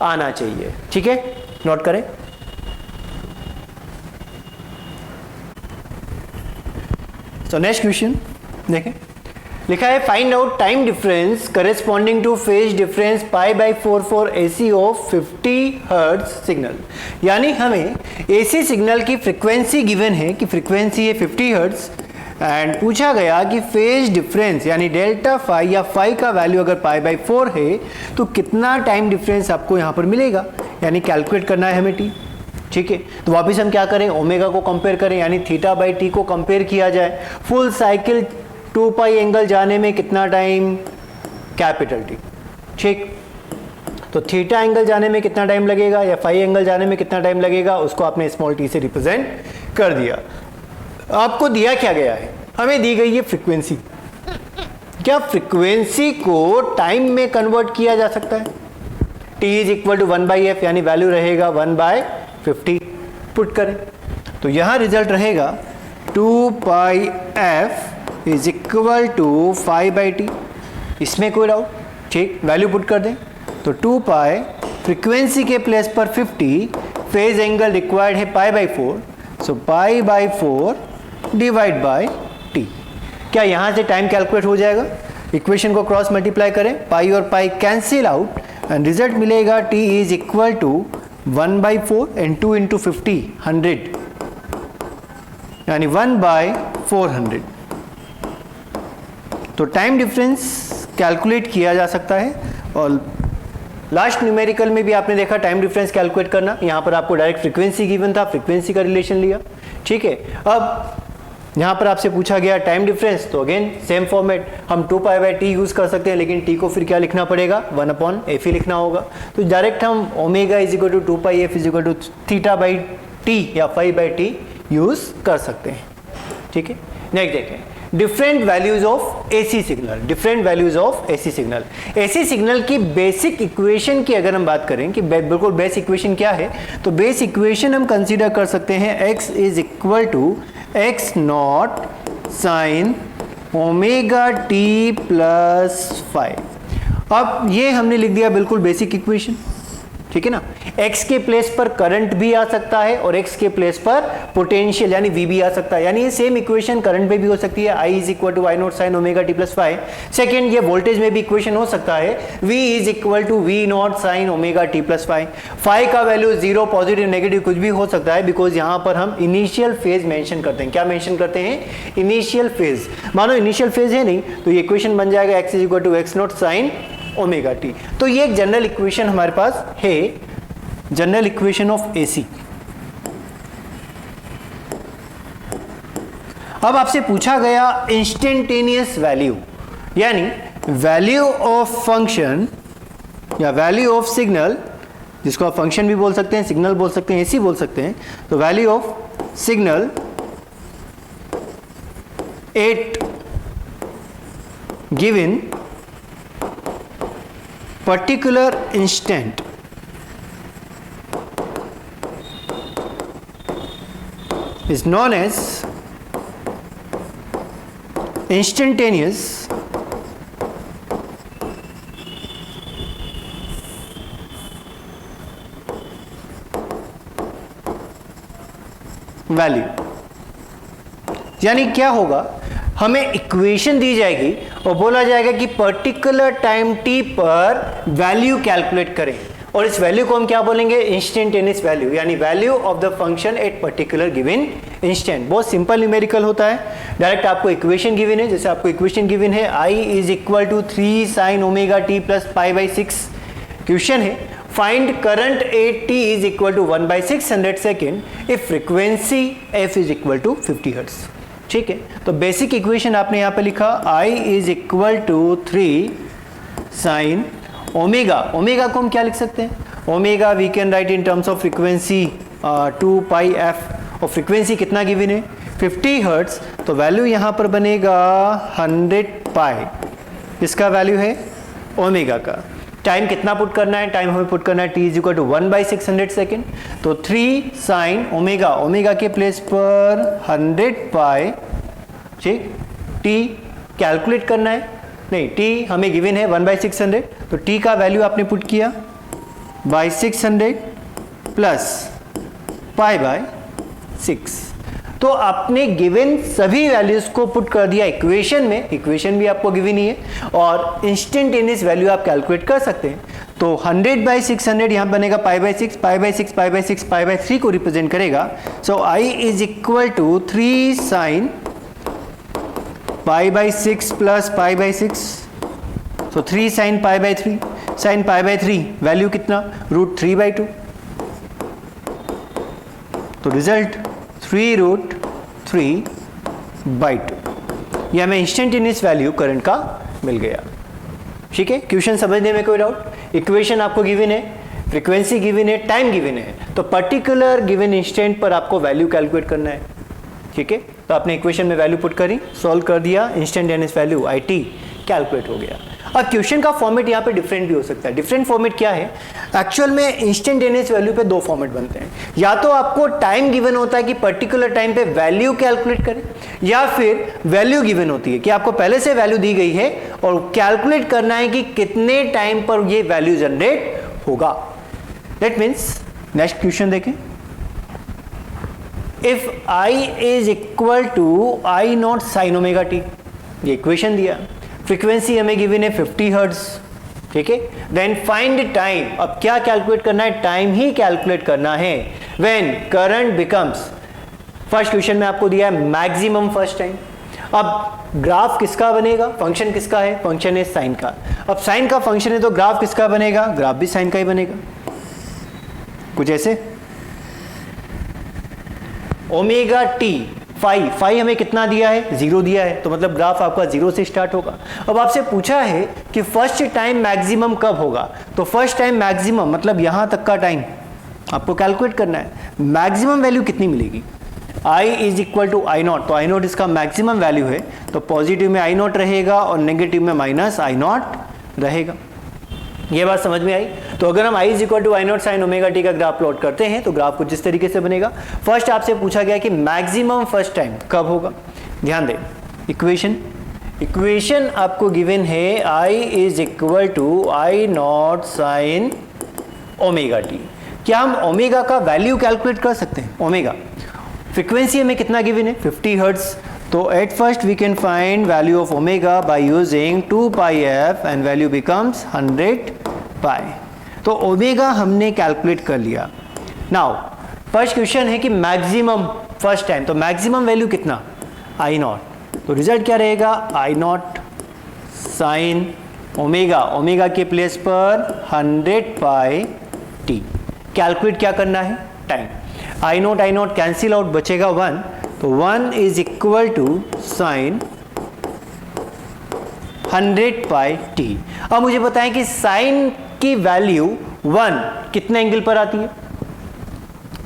आना चाहिए। ठीक है, नोट करें। तो नेक्स्ट क्वेश्चन देखें, लिखा है find out time difference corresponding to phase difference π/4 for AC of 50 hertz signal. यानी हमें एसी सिग्नल की फ्रीक्वेंसी गिवन है कि फ्रीक्वेंसी है 50 हर्ट्ज एंड पूछा गया कि फेज डिफरेंस यानी डेल्टा फाई या फाई का वैल्यू अगर π/4 है तो कितना टाइम डिफरेंस आपको यहाँ पर मिलेगा, यानी कैलकुलेट करना है हमें टी। ठीक है, तो वापस हम क्या करें, ओमेगा को कंपेयर करें, यानी θ/t को कंपेयर किया जाए। फुल साइकिल 2π एंगल जाने में कितना टाइम, कैपिटल टी। ठीक, तो थीटा एंगल जाने में कितना टाइम लगेगा या फाई एंगल जाने में कितना टाइम लगेगा, उसको आपने स्मॉल टी से रिप्रेजेंट कर दिया। आपको दिया क्या गया है, हमें दी गई है फ्रीक्वेंसी। क्या फ्रीक्वेंसी को टाइम में कन्वर्ट किया जा सकता है, t is equal to 1/f, यानी वैल्यू रहेगा 1/50 पुट करें, तो यहां रिजल्ट रहेगा 2πf is equal to 5/t। इसमें कोई डाउट, ठीक, वैल्यू पुट कर दें, तो 2π फ्रीक्वेंसी के प्लेस पर 50, फेज एंगल रिक्वायर्ड है π/4, सो π/4 डिवाइड बाय t। क्या यहां से टाइम कैलकुलेट हो जाएगा? इक्वेशन को क्रॉस मल्टीप्लाई करें, पाई और pi cancel out and result मिलेगा t is equal to 1/4 and 2 into 50 100 यानी 1/400। तो टाइम डिफरेंस कैलकुलेट किया जा सकता है और लास्ट न्यूमेरिकल में भी आपने देखा टाइम डिफरेंस कैलकुलेट करना। यहां पर आपको डायरेक्ट फ्रीक्वेंसी गिवन था, फ्रीक्वेंसी का रिलेशन लिया, ठीक है। अब यहां पर आपसे पूछा गया टाइम डिफरेंस, तो अगेन सेम फॉर्मेट, हम 2π/t यूज कर सकते हैं, लेकिन t को फिर क्या लिखना पड़ेगा? 1/f ही लिखना होगा। तो डायरेक्ट हम omega is equal to 2πf is equal to θ/t या φ/t यूज कर सकते हैं, ठीक है। नेक्स्ट देखें, different values of AC signal. Different values of AC signal, AC signal की बेसिक इक्वेशन की अगर हम बात करें कि बिल्कुल बेस इक्वेशन क्या है, तो बेस इक्वेशन हम कंसीडर कर सकते हैं x is equal to x naught sine omega t plus 5। अब ये हमने लिख दिया बिल्कुल बेसिक इक्वेशन, ठीक है ना। x के प्लेस पर करंट भी आ सकता है और x के प्लेस पर पोटेंशियल यानी v भी आ सकता है, यानी ये सेम इक्वेशन करंट में भी हो सकती है, I is equal to y naught sine omega t plus 5। Second, ये वोल्टेज में भी इक्वेशन हो सकता है, v is equal to v naught sine omega t plus 5। 5 का वैल्यू 0 पॉजिटिव नेगेटिव कुछ भी हो सकता है, बिकॉज यहाँ पर हम इनिशियल फेज मेंशन करते हैं। क्या मेंशन करते हैं? Initial phase. मानो इनिशियल फेज है नहीं, तो ये इक्वेशन बन जाएगा x is equal to x naught sine omega t. तो ये एक जनरल इक्वेशन हमारे पास है, जनरल इक्वेशन ऑफ एसी। अब आपसे पूछा गया इंस्टेंटेनियस वैल्यू, यानी वैल्यू ऑफ फंक्शन या वैल्यू ऑफ सिग्नल, जिसको आप फंक्शन भी बोल सकते हैं, सिग्नल बोल सकते हैं, एसी बोल सकते हैं। तो value of signal eight given particular instant is known as instantaneous value. यानी क्या होगा, हमें इक्वेशन दी जाएगी और बोला जाएगा कि पर्टिकुलर टाइम t पर वैल्यू कैलकुलेट करें, और इस वैल्यू को हम क्या बोलेंगे? इंस्टेंटेनियस वैल्यू, यानी value of the function at particular given instant. बहुत सिंपल न्यूमेरिकल होता है, डायरेक्ट आपको इक्वेशन गिवन है, जैसे आपको इक्वेशन गिवन है I is equal to 3 sine omega t plus π/6। Question है find current at t is equal to 1/600 second if frequency f is equal to 50 hertz, ठीक है। तो बेसिक इक्वेशन आपने यहां पे लिखा I is equal to 3 sine omega. Omega को हम क्या लिख सकते हैं? Omega we can write in terms of frequency 2πf, और फ्रीक्वेंसी कितना गिवन है? 50 हर्ट्ज। तो वैल्यू यहां पर बनेगा 100 पाई, इसका वैल्यू है ओमेगा का। टाइम कितना पुट करना है? टाइम हमें पुट करना है t is equal to 1/600 second. तो 3 साइन ओमेगा, ओमेगा के प्लेस पर 100 पाई, ठीक। t कैलकुलेट करना है, नहीं, t हमें गिवन है 1/600, तो t का वैल्यू आपने पुट किया बाई 600 प्लस π/6। तो आपने गिवन सभी वैल्यूज को पुट कर दिया इक्वेशन में, इक्वेशन भी आपको गिवन ही है, और इंस्टेंटेनियस वैल्यू आप कैलकुलेट कर सकते हैं। तो 100/600 यहां बनेगा π/6, π/6, π/6, π/3 को रिप्रेजेंट करेगा। So I is equal to 3 sine π/6 plus π/6, so 3 sine π/3, sine π/3 value कितना? √3/2। तो रिजल्ट 3√3/2, यह हमें इंस्टेंटेनियस वैल्यू करंट का मिल गया, ठीक है। क्वेश्चन समझने में कोई डाउट? इक्वेशन आपको गिवन है, फ्रीक्वेंसी गिवन है, टाइम गिवन है, तो पर्टिकुलर गिवन इंस्टेंट पर आपको वैल्यू कैलकुलेट करना है, ठीक है। तो आपने इक्वेशन में वैल्यू पुट करी, सॉल्व कर दिया, इंस्टेंटेनियस वैल्यू IT कैलकुलेट हो गया। अब क्वेश्चन का फॉर्मेट यहाँ पे डिफरेंट भी हो सकता है। डिफरेंट फॉर्मेट क्या है? एक्चुअल में इंस्टेंटेनियस वैल्यू पे दो फॉर्मेट बनते हैं, या तो आपको टाइम गिवन होता है कि पर्टिकुलर टाइम पे वैल्यू कैलकुलेट करें, या फिर वैल्यू गिवन होती है कि आपको पहले से वैल्यू दी गई है और कैलकुलेट करना है कि कितने टाइम पर ये वैल्यू जनरेट होगा। दैट मीन्स नेक्स्ट क्वेश्चन देखें, if I is equal to I naught sine omega t, ये इक्वेशन दिया, फ्रीक्वेंसी हमें गिवन है 50 हर्ट्ज, ठीक है। देन फाइंड टाइम, अब क्या कैलकुलेट करना है, टाइम ही कैलकुलेट करना है when current becomes, first question में आपको दिया है मैक्सिमम फर्स्ट टाइम। अब ग्राफ किसका बनेगा, फंक्शन किसका है, फंक्शन है साइन का। अब साइन का फंक्शन है तो ग्राफ किसका बनेगा, ग्राफ भी साइन का ही बनेगा, कुछ ऐसे। ओमेगा टी फाई हमें कितना दिया है, 0 दिया है, तो मतलब ग्राफ आपका 0 से स्टार्ट होगा। अब आपसे पूछा है कि फर्स्ट टाइम मैक्सिमम कब होगा, तो फर्स्ट टाइम मैक्सिमम मतलब यहां तक का टाइम आपको कैलकुलेट करना है। मैक्सिमम वैल्यू कितनी मिलेगी, I is equal to I naught, तो आई नॉट इसका मैक्सिमम वैल्यू है, तो पॉजिटिव में आई नॉट रहेगा और नेगेटिव में माइनस आई नॉट रहेगा। ये बात समझ में आई। तो अगर हम I is equal to I naught sine omega t का ग्राफ प्लॉट करते हैं तो ग्राफ कुछ इस तरीके से बनेगा। फर्स्ट आपसे पूछा गया कि मैक्सिमम फर्स्ट टाइम कब होगा, ध्यान दें इक्वेशन आपको गिवन है I is equal to I naught sine omega t. क्या हम ओमेगा का वैल्यू कैलकुलेट कर सकते हैं, ओमेगा फ्रीक्वेंसी हमें कितना गिवन है 50 हर्ट्ज, तो at first we can find value of omega by using 2 pi f and value becomes 100 pi. तो ओमेगा हमने कैलकुलेट कर लिया। नाउ फर्स्ट क्वेश्चन है कि मैक्सिमम फर्स्ट टाइम, तो मैक्सिमम वैल्यू कितना, आई नॉट, तो रिजल्ट क्या रहेगा, I naught sine omega, omega के प्लेस पर 100 पाई टी। कैलकुलेट क्या करना है, time. I naught cancel out, बचेगा 1, तो 1 is equal to sine 100 pi t. अब मुझे बताएं कि साइन की वैल्यू 1 कितने एंगल पर आती है,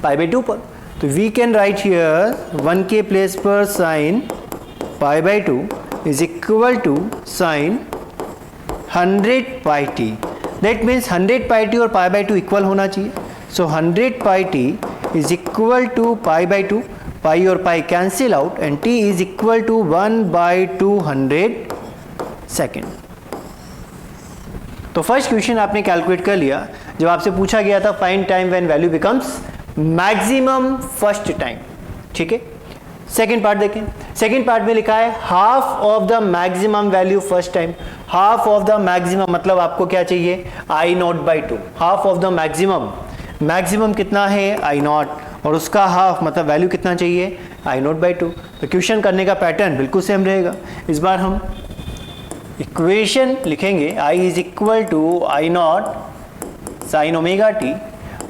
पाई बाई 2 पर, तो वी कैन राइट हियर 1 के प्लेस पर sine pi by 2 is equal to sine 100 pi t. That means 100 pi t और पाई बाई 2 इक्वल होना चाहिए, so 100 pi t is equal to pi by 2, pi और pi cancel out and t is equal to 1/200 second. तो first question आपने calculate कर लिया। जब आपसे पूछा गया था find time when value becomes maximum first time, ठीक है। सेकेंड पार्ट देखें, सेकेंड पार्ट में लिखा है half of the maximum value first time. Half of the maximum मतलब आपको क्या चाहिए, I naught by 2, half of the maximum, maximum कितना है आई नॉट, और उसका हाफ मतलब वैल्यू कितना चाहिए, आई नॉट बाई 2। तो क्वेश्चन करने का पैटर्न बिल्कुल सेम रहेगा। इस बार हम इक्वेशन लिखेंगे I is equal to I naught sine omega t,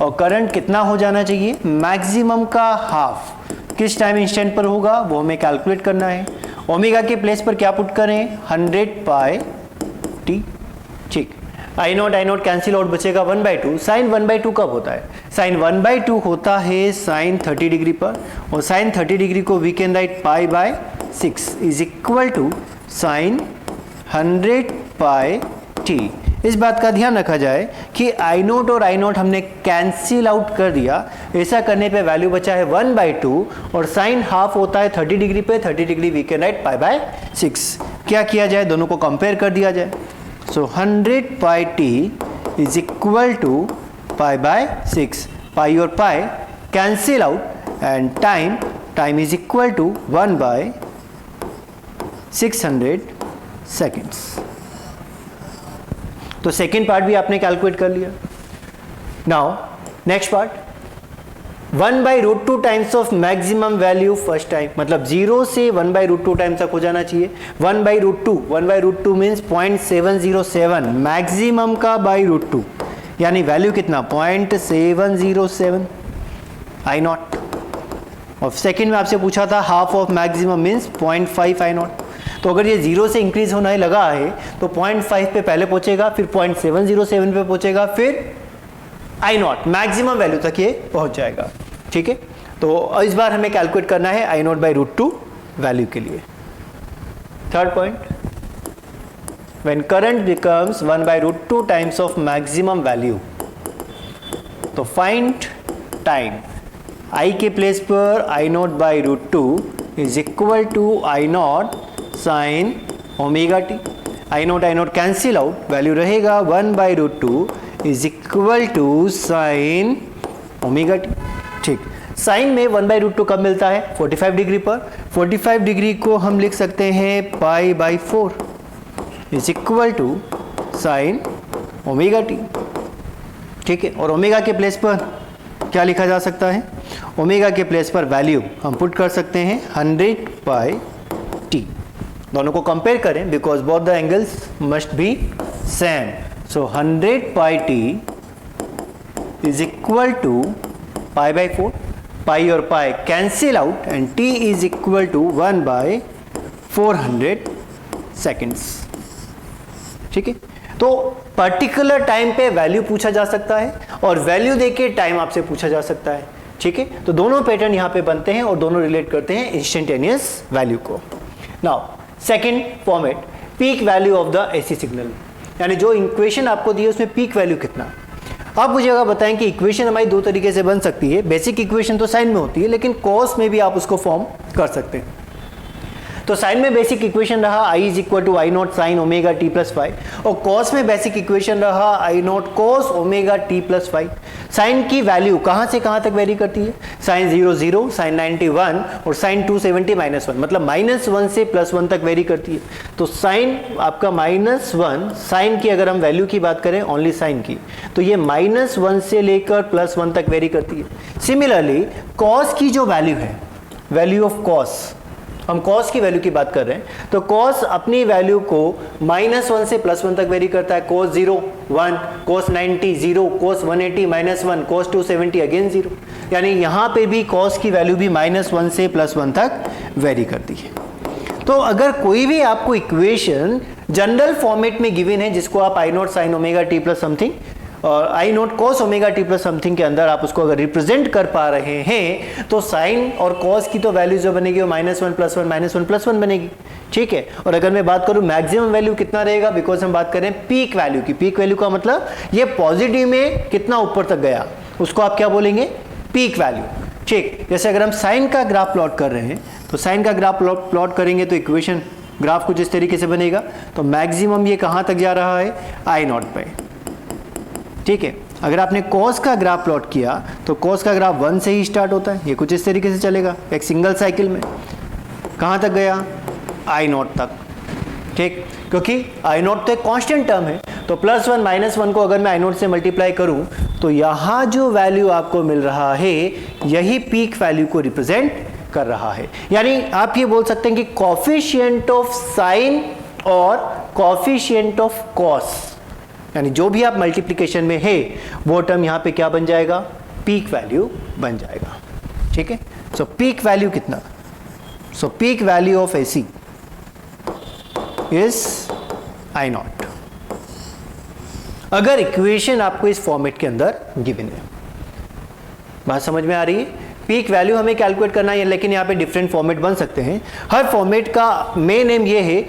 और करंट कितना हो जाना चाहिए, मैक्सिमम का हाफ, किस टाइम इंस्टेंट पर होगा वो हमें कैलकुलेट करना है। ओमेगा के प्लेस पर क्या पुट करें, 100 पाई टी, ठीक। आई नॉट कैंसिल आउट, बचेगा 1/2। साइन 1/2 कब होता है, साइन 1/2 होता है साइन 30 डिग्री पर, और साइन 30 डिग्री को we can write pi by 6 is equal to sine 100 pi t. इस बात का ध्यान रखा जाए कि आई नोट और आई नोट हमने कैंसिल आउट कर दिया, ऐसा करने पे वैल्यू बचा है 1/2, और साइन हाफ होता है 30 डिग्री पे, 30 degree we can write pi by 6। क्या किया जाए, दोनों को कंपेयर कर दिया जाए, so 100 pi t is equal to pi by 6, pi और pi cancel out and time is equal to 1/600 seconds. तो सेकेंड पार्ट भी आपने कैलकुलेट कर लिया। Now next part, 1/√2 times of maximum value first time, मतलब 0 से 1/√2 टाइम्स तक हो जाना चाहिए। 1/√2 मीन्स 0.707, मैक्सिमम का √2, यानी वैल्यू कितना 0.707 आई नॉट। और सेकेंड में आपसे पूछा था half of maximum means 0.5 I naught. तो अगर ये 0 से इंक्रीज होना लगा है तो 0.5 पे पहले पहुंचेगा, फिर 0.707 पे पहुंचेगा, फिर आई नॉट मैक्सिमम वैल्यू तक ये पहुंच जाएगा, ठीक है। तो इस बार हमें कैलकुलेट करना है आई नॉट बाई √2 वैल्यू के लिए। Third point, when current becomes 1/√2 times of maximum value, तो फाइंड टाइम, आई के प्लेस पर I naught by √2 is equal to I naught sine omega t. I naught cancel out, value रहेगा 1/√2 is equal to sine omega t. ठीक, sine में 1/√2 कब मिलता है? 45 degree पर। 45 डिग्री को हम लिख सकते हैं π/4 is equal to sine omega t. ठीक है, और ओमेगा के प्लेस पर क्या लिखा जा सकता है? ओमेगा के प्लेस पर वैल्यू हम पुट कर सकते हैं 100πt। दोनों को कंपेयर करें because both the angles must be same. So 100πt is equal to π/4, pi और pi cancel out and t is equal to 1/400 seconds. ठीक है, तो पर्टिकुलर टाइम पे वैल्यू पूछा जा सकता है और वैल्यू देके टाइम आपसे पूछा जा सकता है। ठीक है, तो दोनों पैटर्न यहां पे बनते हैं और दोनों रिलेट करते हैं इंस्टेंटेनियस वैल्यू को। Now second format, peak value of the AC signal, यानी जो इक्वेशन आपको दी है उसमें पीक वैल्यू कितना। आप मुझे अगर बताएं कि इक्वेशन हमारी दो तरीके से बन सकती है। बेसिक इक्वेशन तो साइन में होती है, लेकिन कॉस में भी आप उसको फॉर्म कर सकते हैं। तो साइन में बेसिक इक्वेशन रहा I is equal to I0 sine omega t plus five, और कॉस में बेसिक इक्वेशन रहा I0 cos omega t plus five. Sine की वैल्यू कहाँ से कहाँ तक वेरी करती है? साइन 0 0, साइन 91 और साइन 270 -1, मतलब -1 से +1 तक वेरी करती है। तो साइन आपका -1, साइन की अगर हम वैल्यू की बात करें ओनली साइन की, तो ये -1 से लेकर +1 तक वेरी करती है। सिमिलरली कॉस की जो वैल्यू है, वैल्यू ऑफ कॉस, हम कॉस की वैल्यू की बात कर रहे हैं, तो कॉस अपनी वैल्यू को -1 से +1 तक वेरी करता है। Cos 0 1, cos 90 0, cos 180 -1, cos 270 again 0, यानी यहाँ पे भी कॉस की वैल्यू भी -1 से +1 तक वेरी करती है। तो अगर कोई भी आपको इक्वेशन जनरल फॉर्मेट में गिवन है जिसको आप I0 sine omega t plus something और I0 cos omega t plus something के अंदर आप उसको अगर रिप्रेजेंट कर पा रहे हैं, तो साइन और कॉस की तो वैल्यू जो बनेगी वो -1 +1 -1 +1 बनेगी। ठीक है, और अगर मैं बात करूं मैक्सिमम वैल्यू कितना रहेगा, बिकॉज हम बात करें पीक वैल्यू की। पीक वैल्यू का मतलब ये पॉजिटिव में कितना ऊपर तक गया, उसको आप क्या बोलेंगे? Peak value. ठीक, जैसे अगर हम साइन का ग्राफ प्लॉट कर रहे हैं, तो साइन का ग्राफ प्लॉट करेंगे तो इक्वेशन ग्राफ कुछ इस तरीके से बनेगा। तो मैक्सिमम ये कहां तक जा रहा है? I0 पे। ठीक है, अगर आपने कॉस का ग्राफ प्लॉट किया तो कॉस का ग्राफ 1 से ही स्टार्ट होता है, ये कुछ इस तरीके से चलेगा एक सिंगल साइकिल में। कहाँ तक गया? I0 तक। ठीक, क्योंकि I0 तो एक कांस्टेंट टर्म है, तो +1 -1 को अगर मैं I0 से मल्टीप्लाई करूं तो यहाँ जो वैल्यू आपको मिल रहा है यही पीक वैल्यू को रिप्रेजेंट कर रहा है। यानी आप ये बोल सकते हैं कि कॉफिशिएंट ऑफ साइन और कॉफिशिएंट ऑफ कॉस, यानी जो भी आप मल्टीप्लिकेशन में है वो टर्म यहाँ पे क्या बन जाएगा? पीक वैल्यू बन जाएगा। ठीक है, सो पीक वैल्यू कितना? So peak value of AC is I0, अगर इक्वेशन आपको इस फॉर्मेट के अंदर गिवन है। बात समझ में आ रही है? पीक वैल्यू हमें कैलकुलेट करना है, लेकिन यहाँ पे डिफरेंट फॉर्मेट बन सकते हैं। हर फॉर्मेट का मेन एम ये है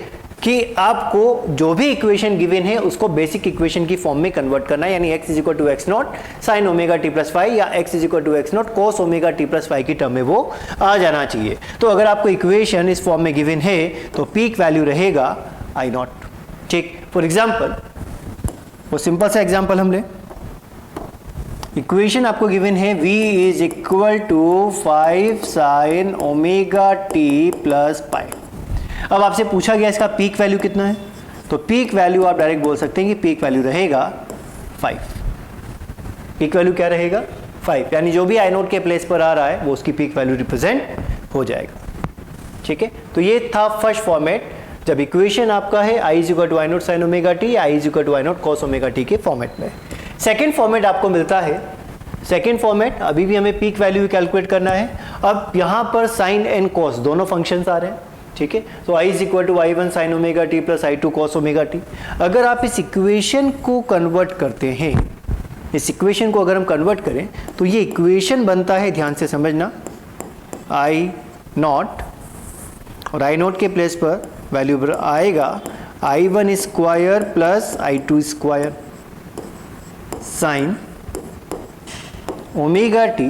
कि आपको जो भी इक्वेशन गिवन है उसको बेसिक इक्वेशन की फॉर्म में कन्वर्ट करना है, यानी x is equal to x0 sine omega t plus five या x is equal to x0 cos omega t plus five की टर्म में वो आ जाना चाहिए। तो अगर आपको इक्वेशन इस फॉर्म में गिवन है तो पीक वैल्यू रहेगा I0। ठीक, फॉर एग्जाम्पल, वो सिंपल सा एग्जाम्पल हम ले, इक्वेशन आपको गिवन है v is equal to 5 sine omega t plus pi. अब आपसे पूछा गया इसका पीक वैल्यू कितना है, तो पीक वैल्यू आप डायरेक्ट बोल सकते हैं कि पीक वैल्यू रहेगा 5। पीक वैल्यू क्या रहेगा? 5, यानी जो भी I0 के प्लेस पर आ रहा है वो उसकी पीक वैल्यू रिप्रेजेंट हो जाएगा। ठीक है, तो ये था फर्स्ट फॉर्मेट, जब इक्वेशन आपका है I is equal to I0 sine omega t, I is equal to I0 cos omega t के फॉर्मेट में। सेकेंड फॉर्मेट आपको मिलता है, सेकेंड फॉर्मेट अभी भी हमें पीक वैल्यू कैलकुलेट करना है। अब यहाँ पर साइन एंड कॉस दोनों फंक्शंस आ रहे हैं। ठीक है, तो I is equal to I1 sine omega t plus I2 cos omega t. अगर आप इस इक्वेशन को कन्वर्ट करते हैं, इस इक्वेशन को अगर हम कन्वर्ट करें तो ये इक्वेशन बनता है, ध्यान से समझना, I0 और I0 के प्लेस पर वैल्यू आएगा I1 square plus I2 square sine omega t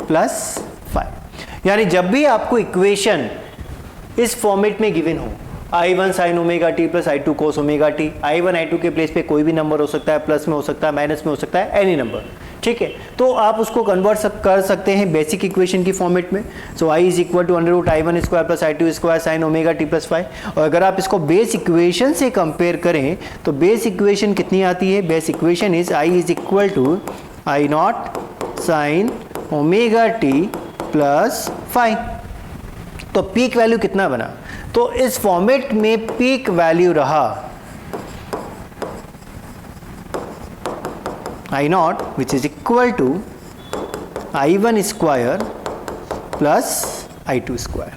plus 5। यानी जब भी आपको इक्वेशन इस फॉर्मेट में गिवन हो, I1 sine omega t plus I2 कोस ओमेगा टी, I1 I2 के प्लेस पे कोई भी नंबर हो सकता है, प्लस में हो सकता है, माइनस में हो सकता है, एनी नंबर। ठीक है, तो आप उसको कन्वर्ट कर सकते हैं बेसिक इक्वेशन की फॉर्मेट में। So I is equal to √i1 square plus i2 square sine omega t plus five. और अगर आप इसको बेस इक्वेशन से कंपेयर करें तो बेस इक्वेशन कितनी आती है? Base equation is I is equal to I naught sine omega t plus five. तो पीक वैल्यू कितना बना? तो इस फॉर्मेट में पीक वैल्यू रहा I naught which is equal to I1 square plus I2 square।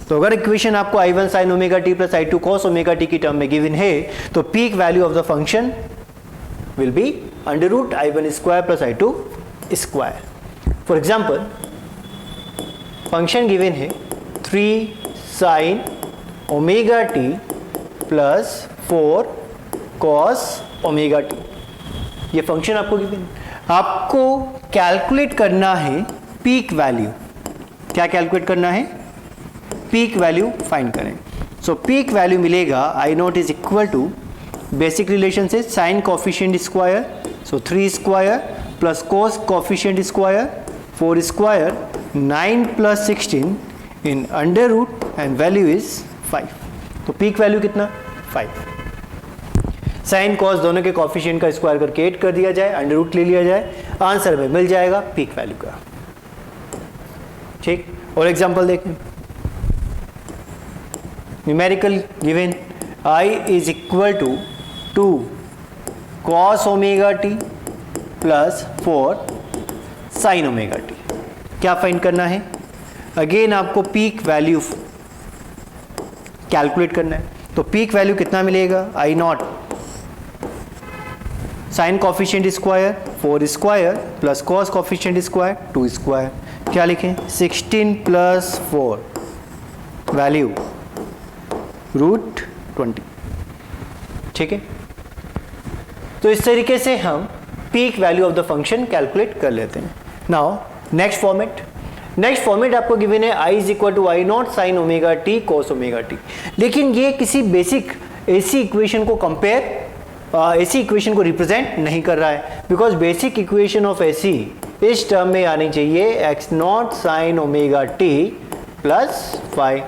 तो अगर इक्वेशन आपको I1 sin omega t plus I2 cos omega t की टर्म में गिवन है तो peak value of the function will be under root I1 square plus I2 square. For example function given है 3 sin omega t plus 4 cos omega t, ये function आपको given. आपको calculate करना है पीक वैल्यू। क्या calculate करना है? Peak value find करें। सो पीक वैल्यू मिलेगा I naught is equal to basic relation से sine coefficient square, so 3 square plus cos coefficient square 4 square 9 plus 16 in under root and value is 5। तो peak value कितना? 5। Sine cos दोनों के coefficient का square करके 8 कर दिया जाए, अंडर रूट ले लिया जाए, आंसर में मिल जाएगा पीक वैल्यू का। ठीक, और एग्जांपल देखें। Numerical given I is equal to 2 cos omega t plus 4 sine omega t. क्या फाइंड करना है? अगेन आपको पीक वैल्यू कैलकुलेट करना है। तो पीक वैल्यू कितना मिलेगा? I naught sine coefficient square 4 square plus cos coefficient square 2 square. क्या लिखें? 16 प्लस 4 वैल्यू रूट 20। ठीक है, तो इस तरीके से हम peak value of the function calculate कर लेते हैं। नाउ नेक्स्ट फॉर्मेट आपको गिवन है I is equal to I naught sine omega t cos omega t. लेकिन ये किसी बेसिक ऐसी इक्वेशन को कंपेयर ऐसी इक्वेशन को रिप्रेजेंट नहीं कर रहा है, बिकॉज बेसिक इक्वेशन ऑफ ऐसी इस टर्म में आनी चाहिए x not sine omega t plus 5।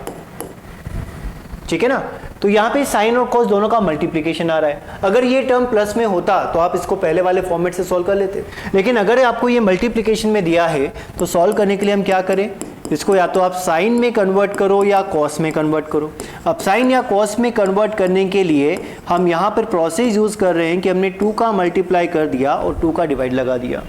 ठीक है ना, तो यहाँ पे साइन और कॉस दोनों का मल्टीप्लीकेशन आ रहा है। अगर ये टर्म प्लस में होता तो आप इसको पहले वाले फॉर्मेट से सॉल्व कर लेते, लेकिन अगर आपको ये मल्टीप्लीकेशन में दिया है तो सॉल्व करने के लिए हम क्या करें? इसको या तो आप साइन में कन्वर्ट करो या कॉस में कन्वर्ट करो। अब साइन या कॉस में कन्वर्ट करने के लिए हम यहाँ पर प्रोसेस यूज़ कर रहे हैं कि हमने 2 का मल्टीप्लाई कर दिया और 2 का डिवाइड लगा दिया।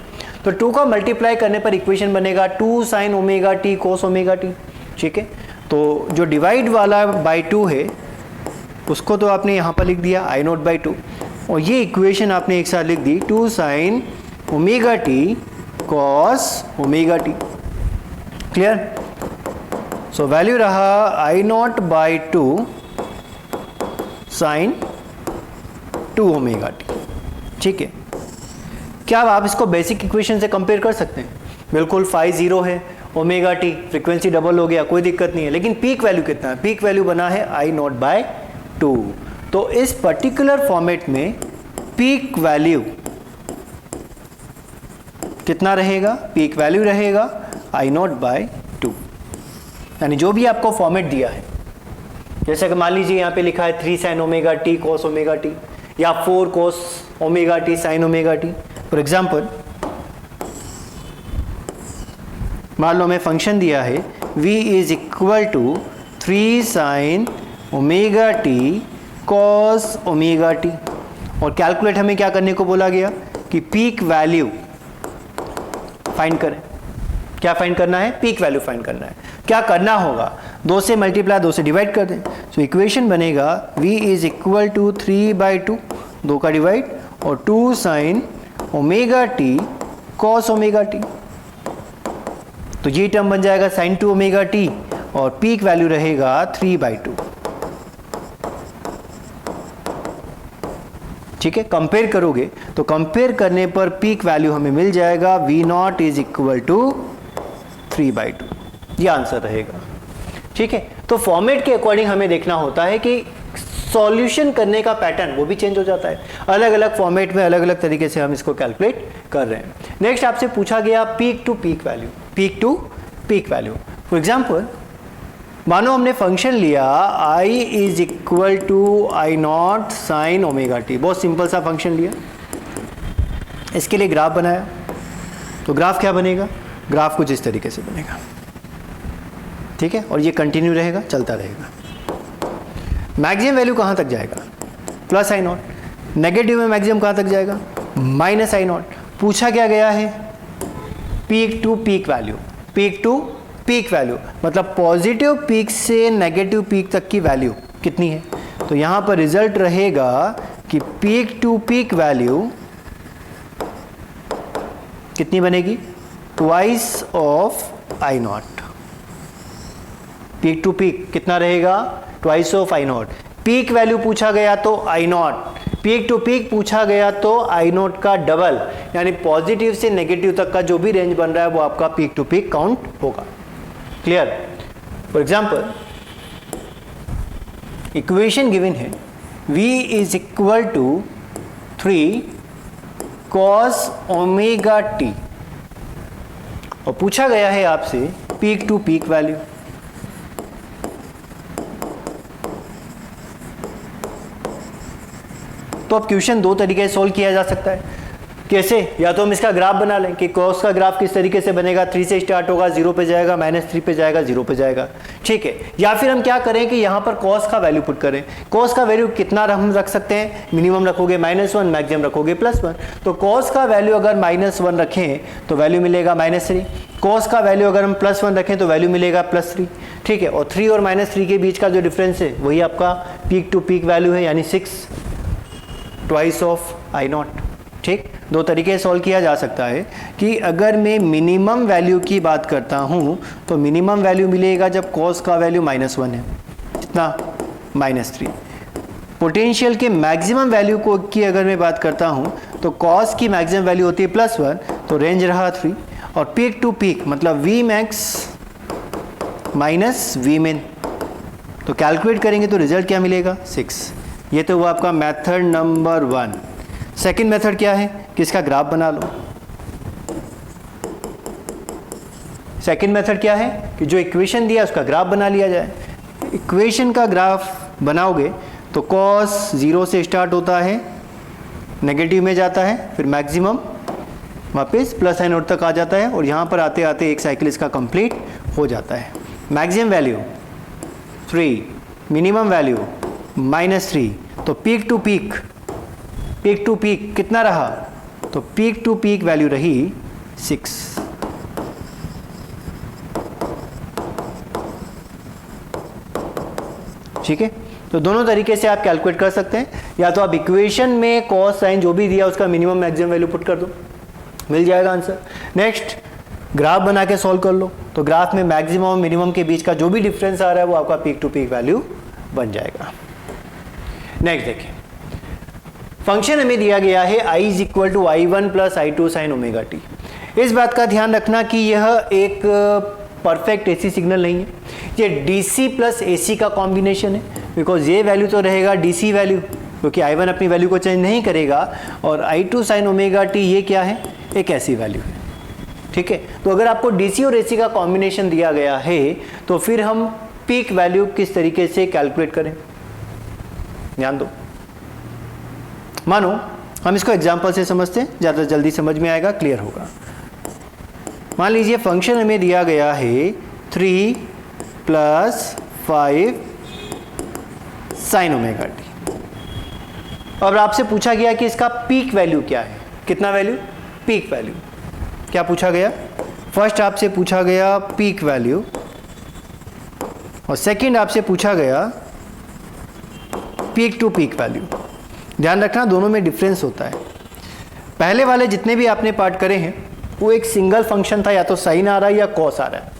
तो 2 का मल्टीप्लाई करने पर इक्वेशन बनेगा 2 sine omega t cos omega t. ठीक है, तो जो डिवाइड वाला बाई 2 है उसको तो आपने यहाँ पर लिख दिया आई नॉट बाई 2, और ये इक्वेशन आपने एक साथ लिख दी 2 sine omega t cos omega t. Clear? So value रहा I naught by 2 sine 2 omega t. ठीक है, क्या आप इसको बेसिक इक्वेशन से कंपेयर कर सकते हैं? बिल्कुल, 5 0 है, ओमेगा टी फ्रीक्वेंसी डबल हो गया, कोई दिक्कत नहीं है। लेकिन पीक वैल्यू कितना है? पीक वैल्यू बना है आई नॉट बाय 2। तो इस पर्टिकुलर फॉर्मेट में पीक वैल्यू कितना रहेगा? पीक वैल्यू रहेगा आई नॉट बाय 2। यानी जो भी आपको फॉर्मेट दिया है, जैसे कि मान लीजिए यहाँ पे लिखा है 3 sine omega t cos omega t या 4 cos omega t sine omega t. For example मान लो हमें फंक्शन दिया है v is equal to 3 sine omega t cos omega t, और कैलकुलेट हमें क्या करने को बोला गया कि पीक वैल्यू फाइंड करें। क्या फाइंड करना है? पीक वैल्यू फाइंड करना है। क्या करना होगा? 2 से मल्टीप्लाई 2 से डिवाइड कर दें। सो इक्वेशन बनेगा v इज इक्वल टू 3/2, 2 का डिवाइड और 2 sine omega t cos omega t. तो ये टर्म बन जाएगा साइन 2 ओमेगा टी और पीक वैल्यू रहेगा 3/2। ठीक है, कंपेयर करोगे तो कंपेयर करने पर पीक वैल्यू हमें मिल जाएगा v naught is equal to 3/2। ये आंसर रहेगा। ठीक है, तो फॉर्मेट के अकॉर्डिंग हमें देखना होता है कि सॉल्यूशन करने का पैटर्न वो भी चेंज हो जाता है। अलग अलग फॉर्मेट में अलग अलग तरीके से हम इसको कैलकुलेट कर रहे हैं। नेक्स्ट आपसे पूछा गया peak to peak value, peak to peak value. For example मानो हमने फंक्शन लिया I is equal to I naught sine omega t, बहुत सिंपल सा फंक्शन लिया, इसके लिए ग्राफ बनाया, तो ग्राफ क्या बनेगा, ग्राफ कुछ इस तरीके से बनेगा, ठीक है, और ये कंटिन्यू रहेगा, चलता रहेगा। मैक्सिमम वैल्यू कहाँ तक जाएगा, प्लस आई नॉट, नेगेटिव में मैक्सिमम कहाँ तक जाएगा, माइनस आई नॉट। पूछा क्या गया है, peak to peak value, peak to peak value मतलब पॉजिटिव पीक से नेगेटिव पीक तक की वैल्यू कितनी है। तो यहां पर रिजल्ट रहेगा कि पीक टू पीक वैल्यू कितनी बनेगी, twice of I naught. Peak to peak कितना रहेगा, twice of I naught. Peak value पूछा गया तो I naught, peak to peak पूछा गया तो आई नॉट का डबल, यानी पॉजिटिव से नेगेटिव तक का जो भी रेंज बन रहा है वो आपका पीक टू पीक काउंट होगा। Clear. For example equation given है v is equal to 3 cos omega t और पूछा गया है आपसे पीक टू पीक वैल्यू। तो अब क्वेश्चन दो तरीके से सोल्व किया जा सकता है। कैसे, या तो हम इसका ग्राफ बना लें कि कॉस का ग्राफ किस तरीके से बनेगा, 3 से स्टार्ट होगा, 0 पे जाएगा, -3 पे जाएगा, 0 पे जाएगा, ठीक है। या फिर हम क्या करें कि यहाँ पर कॉस का वैल्यू पुट करें। कॉस का वैल्यू कितना हम रख सकते हैं, मिनिमम रखोगे -1, मैक्सिमम रखोगे +1। तो कॉस का वैल्यू अगर -1 रखें तो वैल्यू मिलेगा -3, कॉस का वैल्यू अगर हम +1 रखें तो वैल्यू मिलेगा +3, ठीक है। और 3 और -3 के बीच का जो डिफरेंस है वही आपका पीक टू पीक वैल्यू है, यानी 6, ट्वाइस ऑफ आई नॉट, ठीक। दो तरीके से सॉल्व किया जा सकता है कि अगर मैं मिनिमम वैल्यू की बात करता हूं तो मिनिमम वैल्यू मिलेगा जब कॉस का वैल्यू -1 है, कितना, -3। पोटेंशियल के मैक्सिमम वैल्यू को की अगर मैं बात करता हूं तो कॉस की मैक्सिमम वैल्यू होती है +1, तो रेंज रहा 3। और पीक टू पीक मतलब V max minus V min, तो कैलकुलेट करेंगे तो रिजल्ट क्या मिलेगा, 6। ये तो हुआ आपका मेथड नंबर 1। सेकेंड मेथड क्या है कि इसका ग्राफ बना लो। सेकेंड मेथड क्या है कि जो इक्वेशन दिया उसका ग्राफ बना लिया जाए। इक्वेशन का ग्राफ बनाओगे तो कॉस 0 से स्टार्ट होता है, नेगेटिव में जाता है, फिर मैक्सिमम वापस प्लस साइन नोट तक आ जाता है और यहाँ पर आते आते एक साइकिल इसका कंप्लीट हो जाता है। मैक्सिमम वैल्यू 3, मिनिमम वैल्यू -3, तो peak to peak, peak to peak कितना रहा, तो पीक टू पीक वैल्यू रही 6। ठीक है, तो दोनों तरीके से आप कैलकुलेट कर सकते हैं। या तो आप इक्वेशन में कॉस साइन जो भी दिया उसका मिनिमम मैक्सिमम वैल्यू पुट कर दो, मिल जाएगा आंसर। नेक्स्ट ग्राफ बना के सॉल्व कर लो, तो ग्राफ में मैक्सिमम और मिनिमम के बीच का जो भी डिफरेंस आ रहा है वो आपका पीक टू पीक वैल्यू बन जाएगा। नेक्स्ट देखिए, फंक्शन हमें दिया गया है I is equal to I1 plus I2 sine omega t. इस बात का ध्यान रखना कि यह एक परफेक्ट AC सिग्नल नहीं है, ये DC प्लस AC का कॉम्बिनेशन है, बिकॉज ये वैल्यू तो रहेगा DC वैल्यू, क्योंकि I1 अपनी वैल्यू को चेंज नहीं करेगा, और I2 साइन ओमेगा टी ये क्या है, एक ऐसी वैल्यू है, ठीक है। तो अगर आपको DC और AC का कॉम्बिनेशन दिया गया है तो फिर हम पीक वैल्यू किस तरीके से कैलकुलेट करें, ध्यान दो। मानो हम इसको एग्जाम्पल से समझते हैं, ज़्यादा जल्दी समझ में आएगा, क्लियर होगा। मान लीजिए फंक्शन हमें दिया गया है 3 + 5 साइन ओमेगा टी। अब आपसे पूछा गया कि इसका पीक वैल्यू क्या है, कितना वैल्यू, पीक वैल्यू। क्या पूछा गया, फर्स्ट आपसे पूछा गया पीक वैल्यू और सेकंड आपसे पूछा गया पीक टू पीक वैल्यू। ध्यान रखना दोनों में डिफरेंस होता है। पहले वाले जितने भी आपने पार्ट करे हैं वो एक सिंगल फंक्शन था, या तो साइन आ रहा है या कॉस आ रहा है,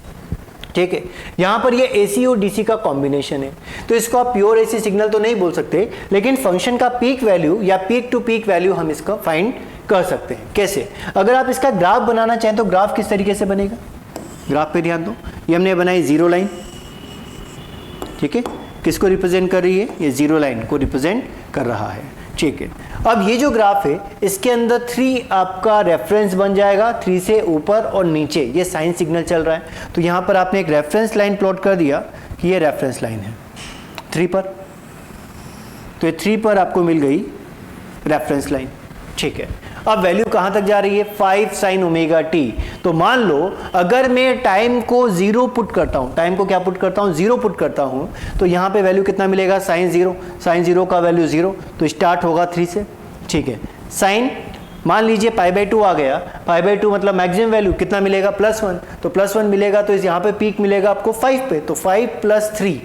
ठीक है। यहाँ पर ये AC और DC का कॉम्बिनेशन है, तो इसको आप प्योर AC सिग्नल तो नहीं बोल सकते, लेकिन फंक्शन का पीक वैल्यू या पीक टू पीक वैल्यू हम इसका फाइंड कर सकते हैं। कैसे, अगर आप इसका ग्राफ बनाना चाहें तो ग्राफ किस तरीके से बनेगा, ग्राफ पे ध्यान दो। ये हमने बनाई 0 लाइन, ठीक है, किसको रिप्रेजेंट कर रही है? ये जीरो लाइन को रिप्रेजेंट कर रहा है। ठीक है, अब ये जो ग्राफ है इसके अंदर 3 आपका रेफरेंस बन जाएगा, 3 से ऊपर और नीचे ये साइन सिग्नल चल रहा है। तो यहाँ पर आपने एक रेफरेंस लाइन प्लॉट कर दिया कि ये रेफरेंस लाइन है 3 पर, तो ये 3 पर आपको मिल गई रेफरेंस लाइन। ठीक है, अब वैल्यू कहाँ तक जा रही है? 5 sin ओमेगा टी। तो मान लो अगर मैं टाइम को 0 पुट करता हूँ, टाइम को क्या पुट करता हूँ? 0 पुट करता हूँ, तो यहाँ पे वैल्यू कितना मिलेगा? sin 0, sin 0 का वैल्यू 0, तो स्टार्ट होगा 3 से। ठीक है, साइन मान लीजिए π/2 आ गया, π/2 मतलब मैक्सिमम वैल्यू कितना मिलेगा? +1, तो +1 मिलेगा, तो यहाँ पे पीक मिलेगा आपको 5 पे, तो 5 + 3,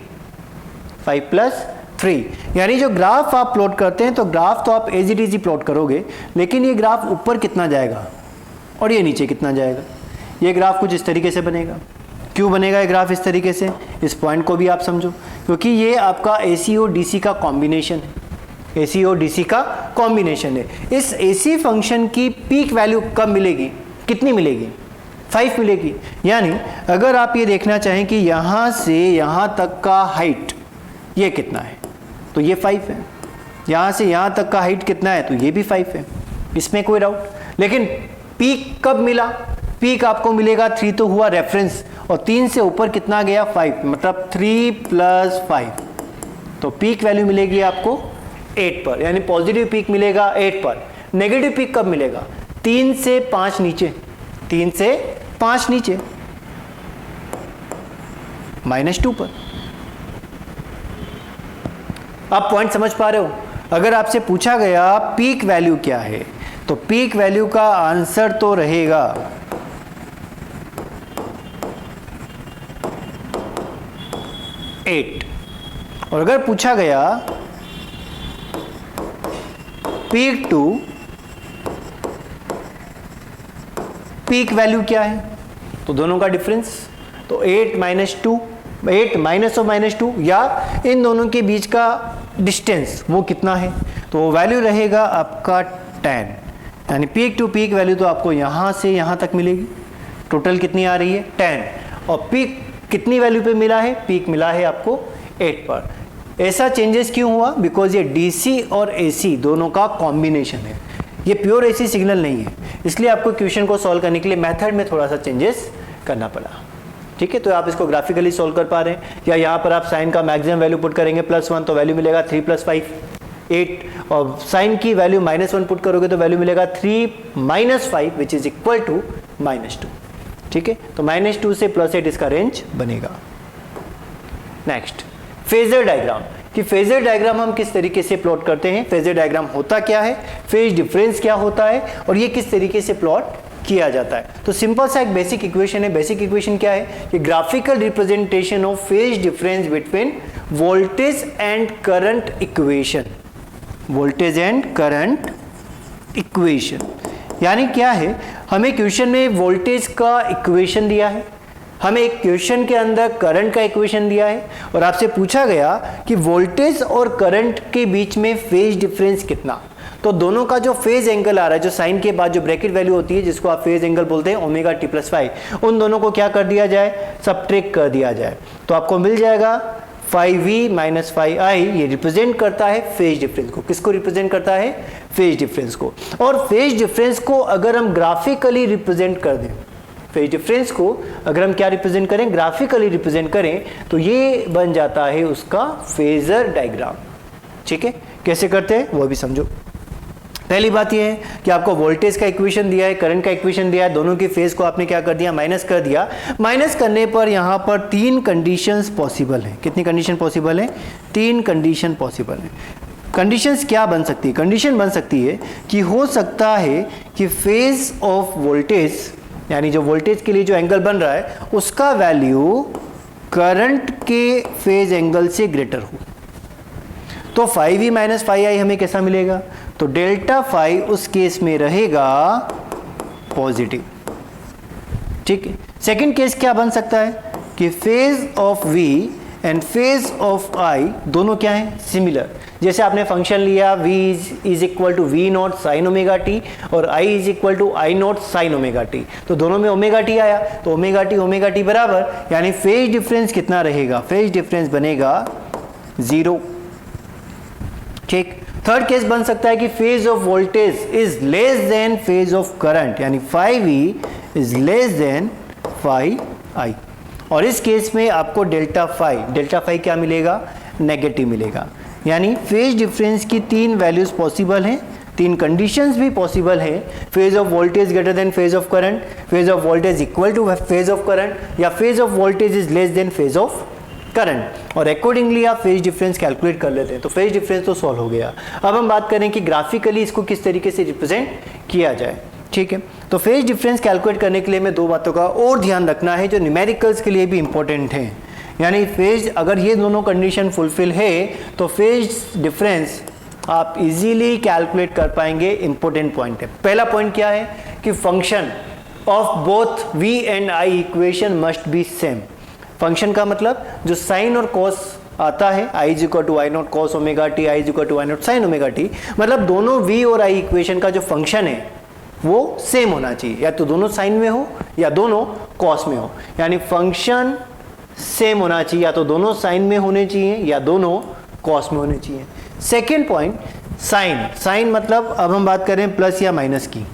5 + 3, यानी जो ग्राफ आप प्लॉट करते हैं तो ग्राफ तो आप एज इट इज ही प्लॉट करोगे, लेकिन ये ग्राफ ऊपर कितना जाएगा और ये नीचे कितना जाएगा। ये ग्राफ कुछ इस तरीके से बनेगा। क्यों बनेगा ये ग्राफ इस तरीके से? इस पॉइंट को भी आप समझो, क्योंकि ये आपका AC और DC का कॉम्बिनेशन है, AC और DC का कॉम्बिनेशन है। इस AC फंक्शन की पीक वैल्यू कब मिलेगी? कितनी मिलेगी? 5 मिलेगी। यानी अगर आप ये देखना चाहें कि यहाँ से यहाँ तक का हाइट ये कितना है, तो ये 5 है। यहाँ से यहाँ तक का हाइट कितना है, तो ये भी 5 है, इसमें कोई डाउट। लेकिन पीक कब मिला? पीक आपको मिलेगा 3 तो हुआ रेफरेंस, और 3 से ऊपर कितना गया? 5, मतलब 3 + 5, तो पीक वैल्यू मिलेगी आपको 8 पर, यानी पॉजिटिव पीक मिलेगा 8 पर। नेगेटिव पीक कब मिलेगा? 3 से 5 नीचे, 3 से 5 नीचे, -2 पर। आप पॉइंट समझ पा रहे हो? अगर आपसे पूछा गया पीक वैल्यू क्या है, तो पीक वैल्यू का आंसर तो रहेगा 8। और अगर पूछा गया पीक टू पीक वैल्यू क्या है, तो दोनों का डिफरेंस, तो 8 - 2, 8 माइनस ऑफ -2, या इन दोनों के बीच का डिस्टेंस वो कितना है, तो वो वैल्यू रहेगा आपका 10। यानी पीक टू पीक वैल्यू तो आपको यहाँ से यहाँ तक मिलेगी। टोटल कितनी आ रही है? 10। और पीक कितनी वैल्यू पे मिला है? पीक मिला है आपको 8 पर। ऐसा चेंजेस क्यों हुआ? बिकॉज ये DC और AC दोनों का कॉम्बिनेशन है, ये प्योर AC सिग्नल नहीं है, इसलिए आपको क्वेश्चन को सॉल्व करने के लिए मेथड में थोड़ा सा चेंजेस करना पड़ा। ठीक है, तो आप इसको ग्राफिकली सॉल्व कर पा रहे हैं, या यहाँ पर आप साइन का मैक्सिमम वैल्यू पुट करेंगे +1, तो वैल्यू मिलेगा 3 + 5 8, और साइन की वैल्यू -1 पुट करोगे तो वैल्यू मिलेगा 3 - 5 विच इज इक्वल टू -2। ठीक है, तो -2 से +8 इसका रेंज बनेगा। नेक्स्ट, फेजर डायग्राम, कि फेजर डायग्राम हम किस तरीके से प्लॉट करते हैं, फेजर डायग्राम होता क्या है, फेज डिफरेंस क्या होता है, और ये किस तरीके से प्लॉट किया जाता है। तो सिंपल सा एक बेसिक इक्वेशन है। बेसिक इक्वेशन क्या है? कि graphical representation of phase difference between voltage and current equation, voltage and current equation. यानी क्या है, हमें क्वेश्चन में वोल्टेज का इक्वेशन दिया है, हमें एक क्वेश्चन के अंदर करंट का इक्वेशन दिया है, और आपसे पूछा गया कि वोल्टेज और करंट के बीच में फेज डिफरेंस कितना। तो दोनों का जो फेज एंगल आ रहा है, जो साइन के बाद जो ब्रैकेट वैल्यू होती है जिसको आप फेज एंगल बोलते हैं ω t + φ, उन दोनों को क्या कर दिया जाए? सब्ट्रैक्ट कर दिया जाए, तो आपको मिल जाएगा φv - φi। ये रिप्रेजेंट करता है फेज डिफरेंस को। किसको रिप्रेजेंट करता है? फेज डिफरेंस को। और फेज डिफरेंस को अगर हम ग्राफिकली रिप्रेजेंट कर दें, फेज डिफरेंस को अगर हम क्या रिप्रेजेंट करें? ग्राफिकली रिप्रेजेंट करें, तो ये बन जाता है उसका फेजर डायग्राम। ठीक है, कैसे करते हैं वो भी समझो। पहली बात यह है कि आपको वोल्टेज का इक्वेशन दिया है, करंट का इक्वेशन दिया है, दोनों की फेज को आपने क्या कर दिया? माइनस कर दिया। माइनस करने पर यहाँ पर 3 कंडीशंस पॉसिबल हैं। कितनी कंडीशन पॉसिबल है? 3 कंडीशन पॉसिबल है। कंडीशंस क्या बन सकती है? कंडीशन बन सकती है कि हो सकता है कि फेज ऑफ वोल्टेज, यानी जो वोल्टेज के लिए जो एंगल बन रहा है उसका वैल्यू करंट के फेज एंगल से ग्रेटर हो। तो φv - φi हमें कैसा मिलेगा? तो डेल्टा फाई उस केस में रहेगा पॉजिटिव। ठीक है, सेकंड केस क्या बन सकता है? कि phase of v and phase of i दोनों क्या हैं? सिमिलर। जैसे आपने फंक्शन लिया v is equal to v0 sin ω t और i is equal to i0 sin ω t, तो दोनों में ω t आया, तो ω t बराबर, यानी फेज डिफरेंस कितना रहेगा? फेज डिफरेंस बनेगा 0। ठीक। थर्ड केस बन सकता है कि phase of voltage is less than phase of current, यानी 5V is less then 5I, और इस केस में आपको डेल्टा फाई क्या मिलेगा, नेगेटिव मिलेगा। यानी फेज डिफरेंस की 3 वैल्यूज पॉसिबल हैं, 3 कंडीशंस भी पॉसिबल है। Phase of voltage greater than phase of current, phase of voltage equal to phase of current, या phase of voltage is less than phase of current, और accordingly आप phase difference calculate कर लेते हैं। तो phase difference तो solve हो गया। अब हम बात करें कि ग्राफिकली इसको किस तरीके से रिप्रेजेंट किया जाए। ठीक है, तो फेज डिफरेंस कैलकुलेट करने के लिए हमें 2 बातों का और ध्यान रखना है जो न्यूमेरिकल्स के लिए भी इंपॉर्टेंट है। यानी फेज, अगर ये दोनों कंडीशन फुलफिल है तो फेज डिफरेंस आप इजीली कैलकुलेट कर पाएंगे। इंपॉर्टेंट पॉइंट है। पहला पॉइंट क्या है कि function of both v and i equation must be same. Function का मतलब जो साइन और कॉस आता है, i is equal to I naught cos omega t, I is equal to I naught sine omega t, मतलब दोनों v और i equation का जो फंक्शन है वो सेम होना चाहिए, या तो दोनों साइन में हो या दोनों कॉस में हो। यानी फंक्शन सेम होना चाहिए, या तो दोनों साइन में होने चाहिए या दोनों कॉस में होने चाहिए। सेकेंड पॉइंट, साइन मतलब अब हम बात करें प्लस या माइनस की,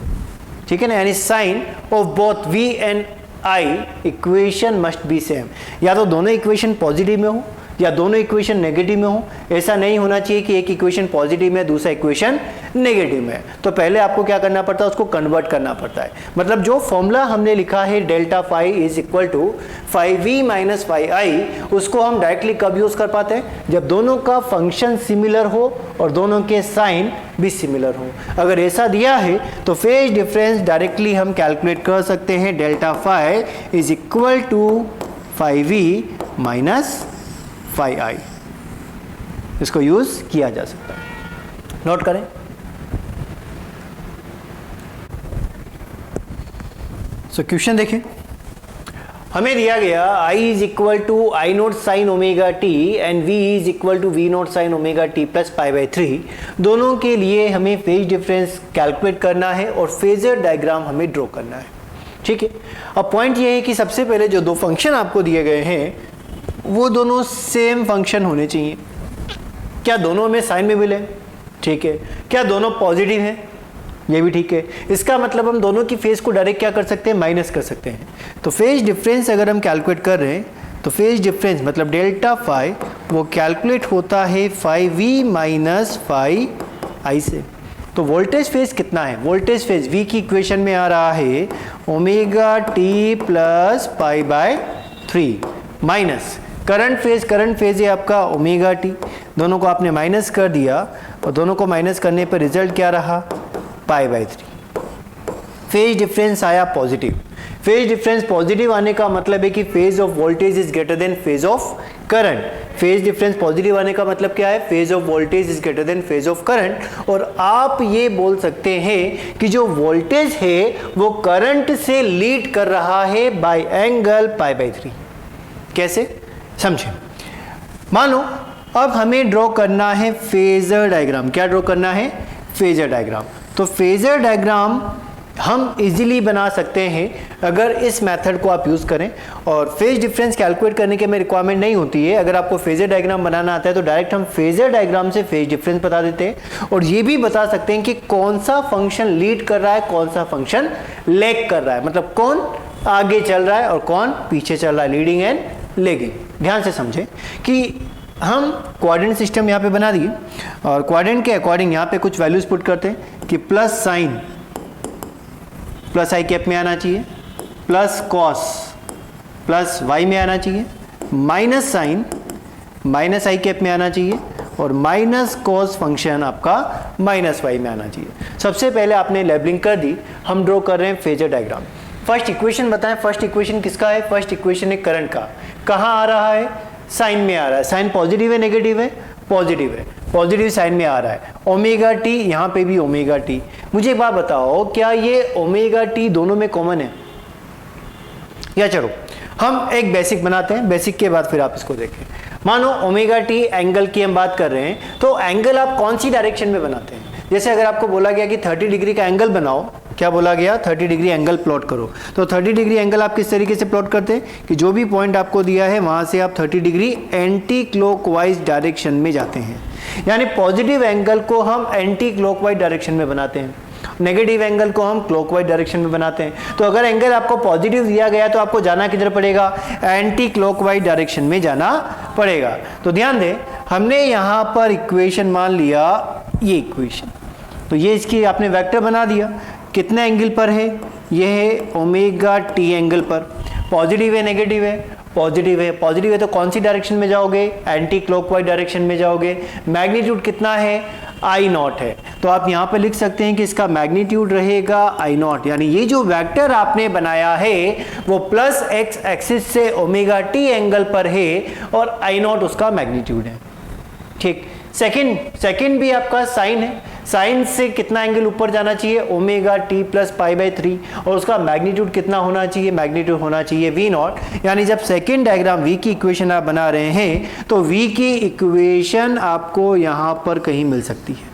ठीक है ना, यानी sine of both v and i equation must be same. या तो दोनों इक्वेशन पॉजिटिव में हो या दोनों इक्वेशन नेगेटिव में हो। ऐसा नहीं होना चाहिए कि एक इक्वेशन पॉजिटिव में दूसरा इक्वेशन नेगेटिव में। तो पहले आपको क्या करना पड़ता है, उसको कन्वर्ट करना पड़ता है। मतलब जो फॉर्मूला हमने लिखा है delta phi is equal to 5v minus 5i, उसको हम डायरेक्टली कब यूज कर पाते हैं, जब दोनों का फंक्शन सिमिलर हो और दोनों के साइन भी सिमिलर हो। अगर ऐसा दिया है तो फेज डिफरेंस डायरेक्टली हम कैलकुलेट कर सकते हैं। Delta phi is equal to 5v minus 5i, इसको यूज किया जा सकता है। नोट करें। सो क्वेश्चन देखें, हमें दिया गया i is equal to I naught sine omega t and v is equal to V naught sine omega t plus pi by 3। दोनों के लिए हमें फेज डिफरेंस कैलकुलेट करना है और फेजर डायग्राम हमें ड्रॉ करना है। ठीक है, अब पॉइंट ये है कि सबसे पहले जो 2 फंक्शन आपको दिए गए हैं वो दोनों सेम फंक्शन होने चाहिए। क्या दोनों में साइन में मिले? ठीक है। क्या दोनों पॉजिटिव हैं? ये भी ठीक है। इसका मतलब हम दोनों की फेज को डायरेक्ट क्या कर सकते हैं, माइनस कर सकते हैं। तो फेज डिफरेंस अगर हम कैलकुलेट कर रहे हैं तो फेज डिफरेंस मतलब डेल्टा फाई वो कैलकुलेट होता है 5v माइनस 5i से। तो वोल्टेज फेज कितना है, वोल्टेज फेज v की इक्वेशन में आ रहा है omega t plus pi by 3 minus current phase है आपका ओमेगा टी। दोनों को आपने माइनस कर दिया और दोनों को माइनस करने पर रिजल्ट क्या रहा, पाई बाई 3। फेज डिफरेंस आया पॉजिटिव। फेज डिफरेंस पॉजिटिव आने का मतलब है कि phase of voltage is greater than phase of current. Phase difference positive आने का मतलब क्या है, phase of voltage is greater than phase of current. और आप ये बोल सकते हैं कि जो वोल्टेज है वो करंट से लीड कर रहा है बाय एंगल पाई बाई 3। कैसे, समझे। मानो अब हमें ड्रॉ करना है फेजर डायग्राम। क्या ड्रॉ करना है, फेजर डायग्राम। तो फेजर डायग्राम हम इजीली बना सकते हैं अगर इस मेथड को आप यूज़ करें। और फेज डिफरेंस कैलकुलेट करने की हमें रिक्वायरमेंट नहीं होती है। अगर आपको फेजर डायग्राम बनाना आता है तो डायरेक्ट हम फेजर डायग्राम से फेज डिफरेंस बता देते हैं और ये भी बता सकते हैं कि कौन सा फंक्शन लीड कर रहा है, कौन सा फंक्शन लैग कर रहा है, मतलब कौन आगे चल रहा है और कौन पीछे चल रहा है, लीडिंग एंड लैगिंग। ध्यान से समझें कि हम क्वाड्रेंट सिस्टम यहाँ पे बना दिए और क्वाड्रेंट के अकॉर्डिंग यहाँ पे कुछ वैल्यूज पुट करते हैं कि प्लस साइन प्लस आई कैप में आना चाहिए, प्लस कॉस प्लस वाई में आना चाहिए, माइनस साइन माइनस आई कैप में आना चाहिए और माइनस कॉस फंक्शन आपका माइनस वाई में आना चाहिए। सबसे पहले आपने लेबलिंग कर दी, हम ड्रॉ कर रहे हैं फेजर डायग्राम। फर्स्ट इक्वेशन बताएं, फर्स्ट इक्वेशन किसका है, फर्स्ट इक्वेशन है करंट का। कहाँ आ रहा है, साइन में आ रहा है। साइन पॉजिटिव है नेगेटिव है, पॉजिटिव है, पॉजिटिव साइन में आ रहा है। ओमेगा टी, यहाँ पे भी ओमेगा टी। मुझे एक बात बताओ, क्या ये ओमेगा टी दोनों में कॉमन है? या चलो हम एक बेसिक बनाते हैं, बेसिक के बाद फिर आप इसको देखें। मानो ओमेगा टी एंगल की हम बात कर रहे हैं, तो एंगल आप कौन सी डायरेक्शन में बनाते हैं? जैसे अगर आपको बोला गया कि 30 डिग्री का एंगल बनाओ क्या बोला गया, 30 डिग्री एंगल प्लॉट करो। तो 30 डिग्री एंगल आप किस तरीके से प्लॉट करते हैं कि जो भी पॉइंट आपको दिया है वहां से आप 30 डिग्री एंटी क्लॉकवाइज डायरेक्शन में जाते हैं, यानी पॉजिटिव एंगल को हम एंटी क्लॉकवाइज डायरेक्शन में बनाते हैं, नेगेटिव एंगल को हम क्लॉकवाइज डायरेक्शन में बनाते हैं। तो अगर एंगल आपको पॉजिटिव दिया गया तो आपको जाना किधर पड़ेगा, एंटी क्लॉकवाइज डायरेक्शन में जाना पड़ेगा। तो ध्यान दें, हमने यहाँ पर इक्वेशन मान लिया, ये इक्वेशन, तो ये इसकी आपने वेक्टर बना दिया, कितने एंगल पर है, ये है ओमेगा टी एंगल पर, पॉजिटिव है नेगेटिव है, पॉजिटिव है, पॉजिटिव है तो कौन सी डायरेक्शन में जाओगे, एंटी क्लॉकवाइज डायरेक्शन में जाओगे। मैग्नीट्यूड कितना है, आई नॉट है, तो आप यहाँ पे लिख सकते हैं कि इसका मैग्नीट्यूड रहेगा आई नॉट, यानी ये जो वेक्टर आपने बनाया है वो प्लस एक्स एक्सिस से ओमेगा टी एंगल पर है और आई नॉट उसका मैग्नीट्यूड है। ठीक, सेकंड भी आपका साइन है, साइन से कितना एंगल ऊपर जाना चाहिए, omega t plus pi by 3, और उसका मैग्नीट्यूड कितना होना चाहिए, मैग्नीट्यूड होना चाहिए वी नॉट। यानी जब सेकंड डायग्राम वी की इक्वेशन आप बना रहे हैं तो वी की इक्वेशन आपको यहाँ पर कहीं मिल सकती है,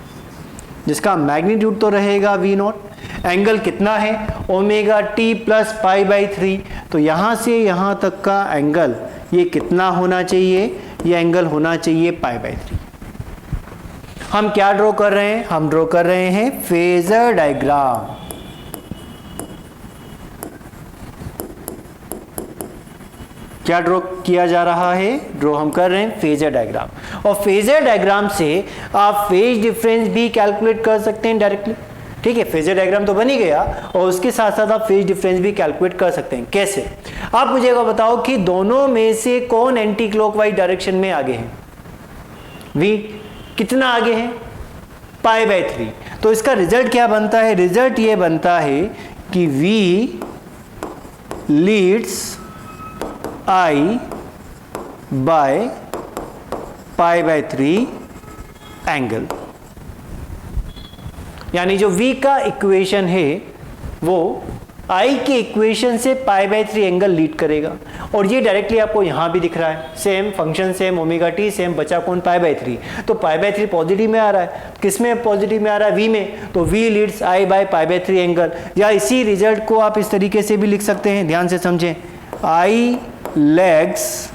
जिसका मैग्नीट्यूड तो रहेगा वी नॉट, एंगल कितना है, omega t plus pi by 3, तो यहाँ से यहाँ तक का एंगल ये कितना होना चाहिए, ये एंगल होना चाहिए पाई बाई 3। हम क्या ड्रॉ कर रहे हैं, हम ड्रॉ कर रहे हैं फेजर डायग्राम। क्या ड्रॉ किया जा रहा है, ड्रॉ हम कर रहे हैं फेजर डायग्राम, और फेजर डायग्राम से आप फेज डिफरेंस भी कैलकुलेट कर सकते हैं डायरेक्टली। ठीक है, फेजर डायग्राम तो बन ही गया और उसके साथ साथ आप फेज डिफरेंस भी कैलकुलेट कर सकते हैं। कैसे, आप मुझे बताओ कि दोनों में से कौन एंटी क्लॉकवाइज डायरेक्शन में आगे है, वी कितना आगे है, पाई बाई 3। तो इसका रिजल्ट क्या बनता है, रिजल्ट ये बनता है कि V leads I by pi by 3 angle, यानी जो V का इक्वेशन है वो I के इक्वेशन से पाई बाई 3 एंगल लीड करेगा, और ये डायरेक्टली आपको यहाँ भी दिख रहा है, same function same omega T same, बचा कौन, पाई बाई 3। तो पाई बाई 3 पॉजिटिव में आ रहा है, किस में पॉजिटिव में आ रहा है, V में, तो V leads I by pi by 3 angle. या इसी रिजल्ट को आप इस तरीके से भी लिख सकते हैं, ध्यान से समझें, I lags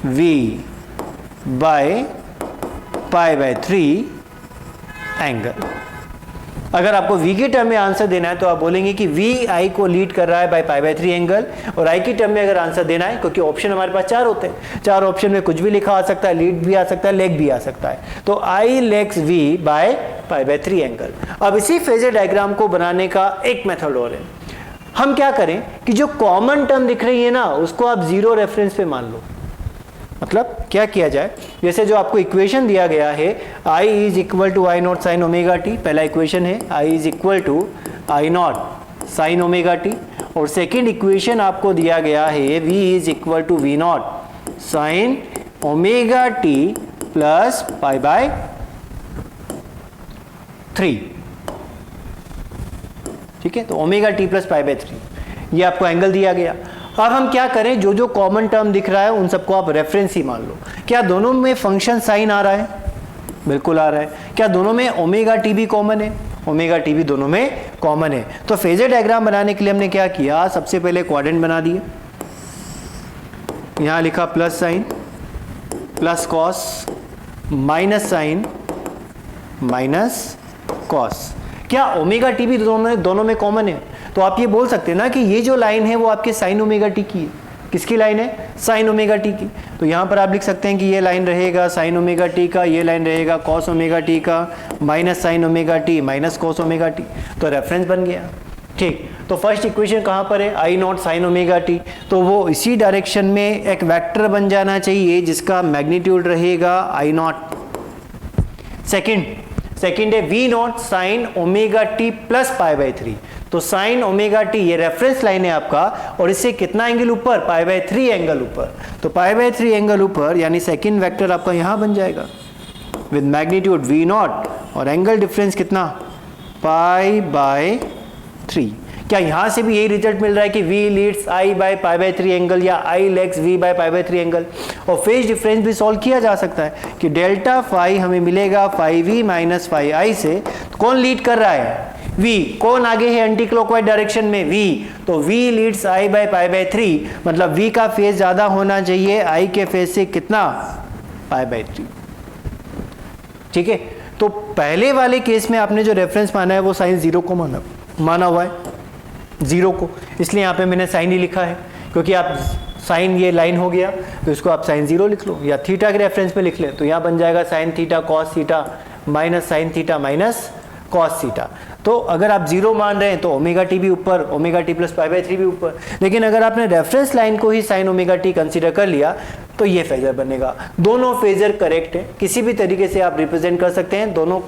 V by pi by 3 angle. अगर आपको V के टर्म में आंसर देना है तो आप बोलेंगे कि V I को लीड कर रहा है बाय पाई बाई 3 एंगल, और I की टर्म में अगर आंसर देना है, क्योंकि ऑप्शन हमारे पास 4 होते हैं, 4 ऑप्शन में कुछ भी लिखा आ सकता है, लीड भी आ सकता है, लेग भी आ सकता है, तो I lags V by pi by 3 angle. अब इसी फेजर डायग्राम को बनाने का एक मेथड और है, हम क्या करें कि जो कॉमन टर्म दिख रही है ना उसको आप जीरो रेफरेंस पे मान लो। मतलब क्या किया जाए, जैसे जो आपको इक्वेशन दिया गया है I is equal to I naught sine omega t, पहला इक्वेशन है I is equal to I naught sine omega t, और सेकेंड इक्वेशन आपको दिया गया है V is equal to V naught sine omega t plus pi by 3। ठीक है, तो omega t plus pi by 3 ये आपको एंगल दिया गया। अब हम क्या करें, जो जो कॉमन टर्म दिख रहा है उन सबको आप रेफरेंस ही मान लो। क्या दोनों में फंक्शन साइन आ रहा है, बिल्कुल आ रहा है। क्या दोनों में ओमेगा टी भी कॉमन है, ओमेगा टी भी दोनों में कॉमन है। तो फेजर डायग्राम बनाने के लिए हमने क्या किया, सबसे पहले क्वाड्रेंट बना दिए, यहां लिखा plus sine plus cos, minus sine minus cos. क्या ओमेगा टी भी दोनों में कॉमन है, तो आप ये बोल सकते हैं ना कि ये जो लाइन है वो आपके साइन ओमेगा टी की है। किसकी लाइन है, साइन ओमेगा टी की। तो यहाँ पर आप लिख सकते हैं कि ये लाइन रहेगा साइन ओमेगा टी का, ये लाइन रहेगा कॉस ओमेगा टी का, minus sine omega t minus cos omega t, तो रेफरेंस बन गया। ठीक, तो फर्स्ट इक्वेशन कहाँ पर है, I naught sine omega t, तो वो इसी डायरेक्शन में एक वेक्टर बन जाना चाहिए जिसका मैग्नीट्यूड रहेगा आई नॉट। सेकेंड है V naught sine omega t plus pi by 3, तो साइन ओमेगा टी ये रेफरेंस लाइन है आपका, और इससे कितना एंगल ऊपर, पाई बाई 3 एंगल ऊपर, तो पाई बाई 3 एंगल ऊपर, यानी सेकेंड वेक्टर आपका यहां बन जाएगा विद मैग्नीट्यूड वी नॉट, और एंगल डिफरेंस कितना, पाई बाय 3। क्या यहां से भी यही रिजल्ट मिल रहा है कि V leads I by pi by 3 angle, या I lags V by pi by 3 angle. और फेज डिफरेंस भी सॉल्व किया जा सकता है कि डेल्टा फाई हमें मिलेगा phi V minus phi I से, कौन लीड कर रहा है, V कौन आगे है एंटी क्लॉकवाइज डायरेक्शन में? V, तो V leads I by pi by 3, मतलब V का फेज ज्यादा होना चाहिए I के फेज से कितना? पाई बाय 3। ठीक है, तो पहले वाले केस में आपने जो रेफरेंस माना है वो साइन 0 को माना हुआ है, 0 को, इसलिए यहाँ पे मैंने साइन ही लिखा है, क्योंकि आप साइन ये लाइन हो गया तो इसको आप साइन 0 लिख लो, या थीटा के रेफरेंस में लिख ले तो यहाँ बन जाएगा sine theta cos theta minus sine theta minus cos theta. तो अगर आप 0 मान रहे हैं तो ओमेगा टी भी ऊपर, omega t plus pi by 3 भी ऊपर, लेकिन अगर आपने रेफरेंस लाइन को ही साइन ओमेगा टी कंसीडर कर लिया तो ये फेजर बनेगा। दोनों फेजर करेक्ट है, किसी भी तरीके से आप रिप्रेजेंट कर सकते हैं, दोनों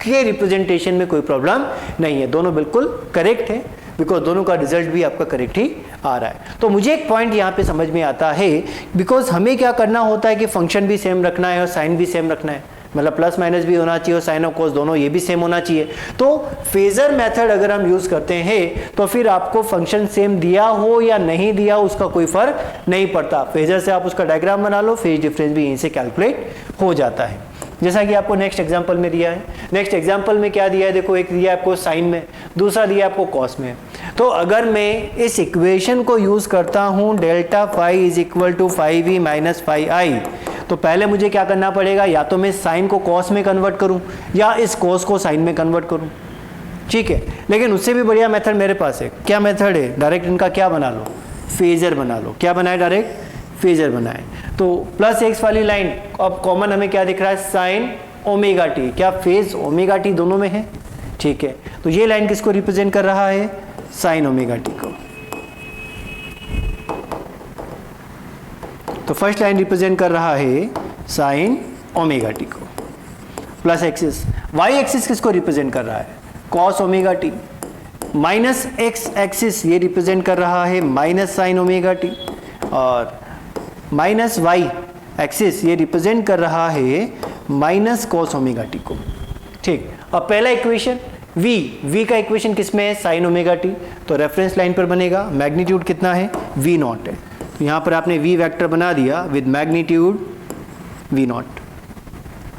के रिप्रेजेंटेशन में कोई प्रॉब्लम नहीं है, दोनों बिल्कुल करेक्ट है, बिकॉज दोनों का रिजल्ट भी आपका करेक्ट ही आ रहा है। तो मुझे एक पॉइंट यहाँ पे समझ में आता है, बिकॉज हमें क्या करना होता है कि फंक्शन भी सेम रखना है और साइन भी सेम रखना है, मतलब प्लस माइनस भी होना चाहिए और साइन और कोस दोनों ये भी सेम होना चाहिए। तो फेजर मेथड अगर हम यूज करते हैं तो फिर आपको फंक्शन सेम दिया हो या नहीं दिया हो उसका कोई फर्क नहीं पड़ता, फेजर से आप उसका डायग्राम बना लो, फेज डिफरेंस भी यहीं से कैलकुलेट हो जाता है, जैसा कि आपको नेक्स्ट एग्जांपल में दिया है। नेक्स्ट एग्जांपल में क्या दिया है, देखो, एक दिया आपको साइन में, दूसरा दिया आपको कॉस में। तो अगर मैं इस इक्वेशन को यूज करता हूं delta phi is equal to 5v minus 5i, तो पहले मुझे क्या करना पड़ेगा, या तो मैं साइन को कॉस में कन्वर्ट करूं या इस कॉस को साइन में कन्वर्ट करूं। ठीक है, लेकिन उससे भी बढ़िया मेथड मेरे पास है। क्या मेथड है? डायरेक्ट इनका क्या बना लो, फेजर बना लो। क्या बनाए? डायरेक्ट फेजर बनाए। तो प्लस एक्स वाली लाइन, अब कॉमन हमें क्या दिख रहा है? Sign omega t. क्या फेज ओमेगा टी दोनों में है? ठीक है, तो ये लाइन किसको रिप्रेजेंट कर रहा है? साइन ओमेगा टी को। तो फर्स्ट लाइन रिप्रेजेंट कर रहा है साइन ओमेगा टी को। प्लस एक्सिस, वाई एक्सिस किसको रिप्रेजेंट कर रहा है? Cos omega t. Minus X axis ये रिप्रेजेंट कर रहा है माइनस साइन ओमेगा टी, और माइनस वाई एक्सिस ये रिप्रेजेंट कर रहा है माइनस कॉस ओमेगा टी को। ठीक, अब पहला इक्वेशन v का इक्वेशन किसमें है? साइन ओमेगा टी, तो रेफरेंस लाइन पर बनेगा, मैग्नीट्यूड कितना है? v नॉट है, तो यहाँ पर आपने v वेक्टर बना दिया विद मैग्नीट्यूड v नॉट।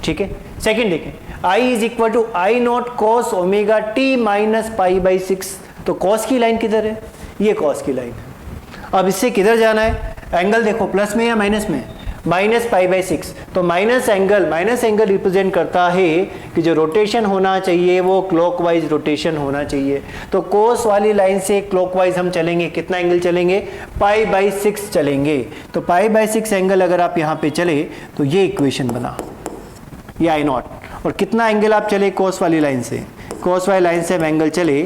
ठीक है, सेकंड देखें, i is equal to I naught cos omega t minus pi by 6, तो कॉस की लाइन किधर है? ये कॉस की लाइन है। अब इससे किधर जाना है? एंगल देखो, प्लस में या माइनस में? माइनस पाई बाई 6, तो माइनस एंगल रिप्रेजेंट करता है कि जो रोटेशन होना चाहिए वो क्लॉकवाइज रोटेशन होना चाहिए। तो कोस वाली लाइन से क्लॉकवाइज हम चलेंगे, कितना एंगल चलेंगे? पाई बाई 6 चलेंगे। तो पाई बाई 6 एंगल अगर आप यहाँ पे चले तो ये इक्वेशन बना, ये आई नॉट, और कितना एंगल आप चले कोस वाली लाइन से? कोस वाली लाइन से हम एंगल चले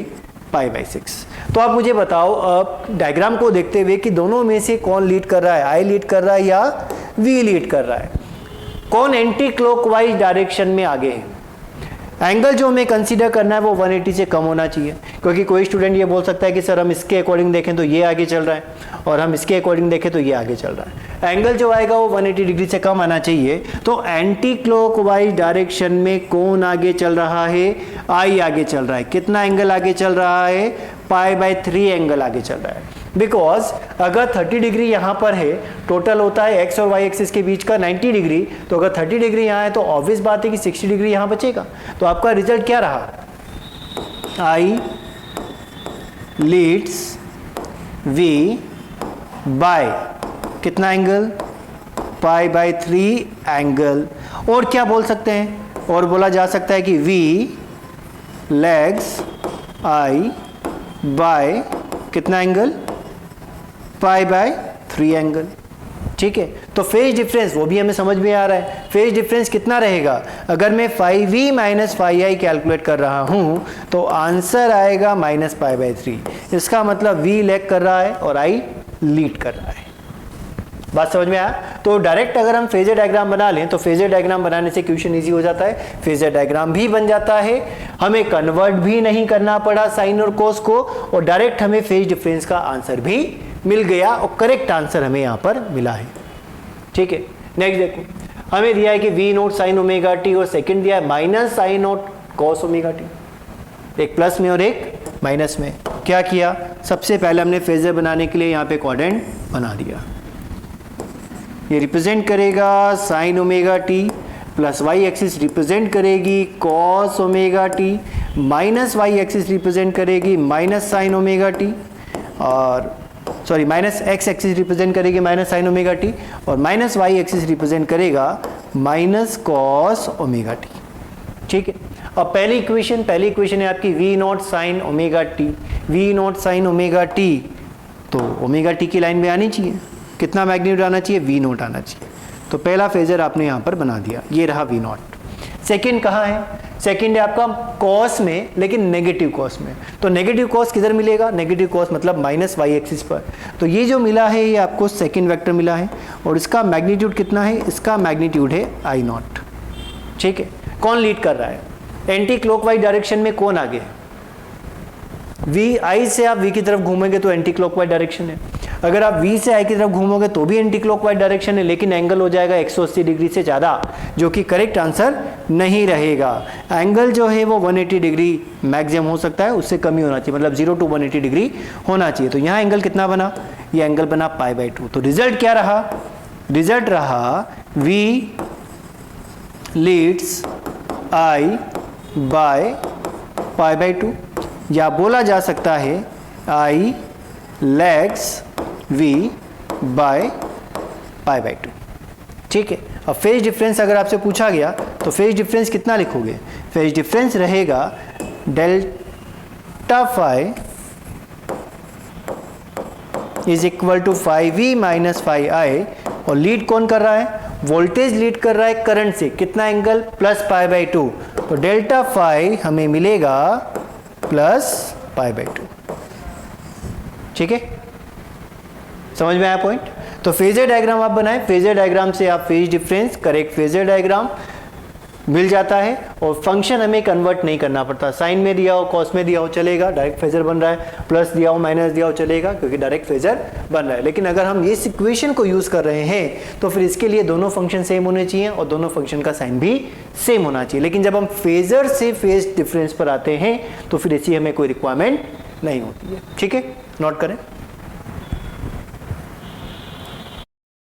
पाई बाई 6। तो आप मुझे बताओ, अब डायग्राम को देखते हुए कि दोनों में से कौन लीड कर रहा है? आई लीड कर रहा है या वी लीड कर रहा है? कौन एंटी क्लॉकवाइज डायरेक्शन में आगे है? एंगल जो हमें कंसीडर करना है वो 180 से कम होना चाहिए, क्योंकि कोई स्टूडेंट ये बोल सकता है कि सर हम इसके अकॉर्डिंग देखें तो ये आगे चल रहा है और हम इसके अकॉर्डिंग देखें तो ये आगे चल रहा है। एंगल जो आएगा वो 180 डिग्री से कम आना चाहिए। तो एंटी क्लॉकवाइज डायरेक्शन में कौन आगे चल रहा है? आई आगे चल रहा है। कितना एंगल आगे चल रहा है? पाई बाई 3 एंगल आगे चल रहा है। बिकॉज अगर 30 डिग्री यहाँ पर है, टोटल होता है एक्स और वाई एक्सिस के बीच का 90 डिग्री, तो अगर 30 डिग्री यहाँ है तो ऑब्वियस बात है कि 60 डिग्री यहाँ बचेगा। तो आपका रिजल्ट क्या रहा? आई लीड्स वी बाय कितना एंगल? Pi by 3 angle. और क्या बोल सकते हैं? और बोला जा सकता है कि वी लैग्स आई बाय कितना एंगल? Pi by 3 angle. ठीक है, तो फेज डिफरेंस वो भी हमें समझ में आ रहा है। फेज डिफरेंस कितना रहेगा? अगर मैं 5v माइनस 5i कैलकुलेट कर रहा हूं तो आंसर आएगा माइनस पाई बाई 3। इसका मतलब v लैग कर रहा है और i लीड कर रहा है। बात समझ में आया? तो डायरेक्ट अगर हम फेजर डायग्राम बना लें तो फेजर डायग्राम बनाने से क्वेश्चन इजी हो जाता है, फेजर डायग्राम भी बन जाता है, हमें कन्वर्ट भी नहीं करना पड़ा साइन और कोस को, और डायरेक्ट हमें फेज डिफरेंस का आंसर भी मिल गया और करेक्ट आंसर हमें यहाँ पर मिला है। ठीक है, नेक्स्ट देखो, हमें दिया है कि V naught sine omega t और सेकंड दिया है minus sine naught cos omega t, एक प्लस में और एक माइनस में। क्या किया? सबसे पहले हमने फेजर बनाने के लिए यहाँ पे क्वाड्रेंट बना दिया। ये रिप्रेजेंट करेगा sine omega t, plus Y axis represent करेगी cos omega t, minus Y axis represent करेगी माइनस साइन ओमेगा टी, और sorry minus X axis represent करेगी माइनस साइन ओमेगा टी, और माइनस वाई एक्सिस रिप्रेजेंट करेगा minus cos omega t. ठीक है, अब पहली इक्वेशन है आपकी V naught sine omega t, V naught sine omega t, तो ओमेगा टी की लाइन में आनी चाहिए, कितना मैग्नीट्यूड आना चाहिए, वी नॉट आना चाहिए। तो पहला फेजर आपने यहाँ पर बना दिया, ये रहा वी नॉट। सेकेंड कहाँ है, सेकेंड है आपका कॉस में, लेकिन नेगेटिव कॉस में। तो नेगेटिव कॉस किधर मिलेगा, नेगेटिव कॉस मतलब माइनस वाई एक्सिस पर। तो ये जो मिला है ये आपको सेकेंड वेक्टर मिला है, और इसका मैग्नीट्यूड कितना है, इसका मैग्नीट्यूड है आई नॉट। ठीक है, कौन लीड कर रहा है, एंटी क्लॉकवाइज डायरेक्शन में कौन आगे है, वी, आई से आप वी की तरफ घूमेंगे तो एंटी क्लॉकवाइज डायरेक्शन है, अगर आप वी से आई की तरफ घूमोगे तो भी एंटी क्लॉकवाइज डायरेक्शन है, लेकिन एंगल हो जाएगा 180 डिग्री से ज़्यादा, जो कि करेक्ट आंसर नहीं रहेगा। एंगल जो है वो 180 डिग्री मैक्सिमम हो सकता है, उससे कम ही होना चाहिए, मतलब 0 to 180 डिग्री होना चाहिए। तो यहाँ एंगल कितना बना, ये एंगल बना π/2। तो रिजल्ट क्या रहा, रिजल्ट रहा वी लीड्स आई बाय π/2, या बोला जा सकता है आई लैग्स वी बाय π/2। ठीक है, अब फेज डिफरेंस अगर आपसे पूछा गया तो फेज डिफरेंस कितना लिखोगे, फेज डिफरेंस रहेगा delta phi is equal to phi V minus phi I, और लीड कौन कर रहा है, वोल्टेज लीड कर रहा है करंट से, कितना एंगल, प्लस π/2। तो डेल्टा फाई हमें मिलेगा प्लस π/2। ठीक है, समझ में आया पॉइंट। तो फेजर डायग्राम आप बनाएं, फेजर डायग्राम से आप phase difference, correct phasor diagram मिल जाता है, और फंक्शन हमें कन्वर्ट नहीं करना पड़ता, साइन में दिया हो कॉस में दिया हो चलेगा, डायरेक्ट फेजर बन रहा है, प्लस दिया हो माइनस दिया हो चलेगा, क्योंकि डायरेक्ट फेजर बन रहा है। लेकिन अगर हम इस इक्वेशन को यूज कर रहे हैं तो फिर इसके लिए दोनों फंक्शन सेम होने चाहिए और दोनों फंक्शन का साइन भी सेम होना चाहिए। लेकिन जब हम फेजर से फेज डिफरेंस पर आते हैं तो फिर ऐसी हमें कोई रिक्वायरमेंट नहीं होती है। ठीक है, नोट करें।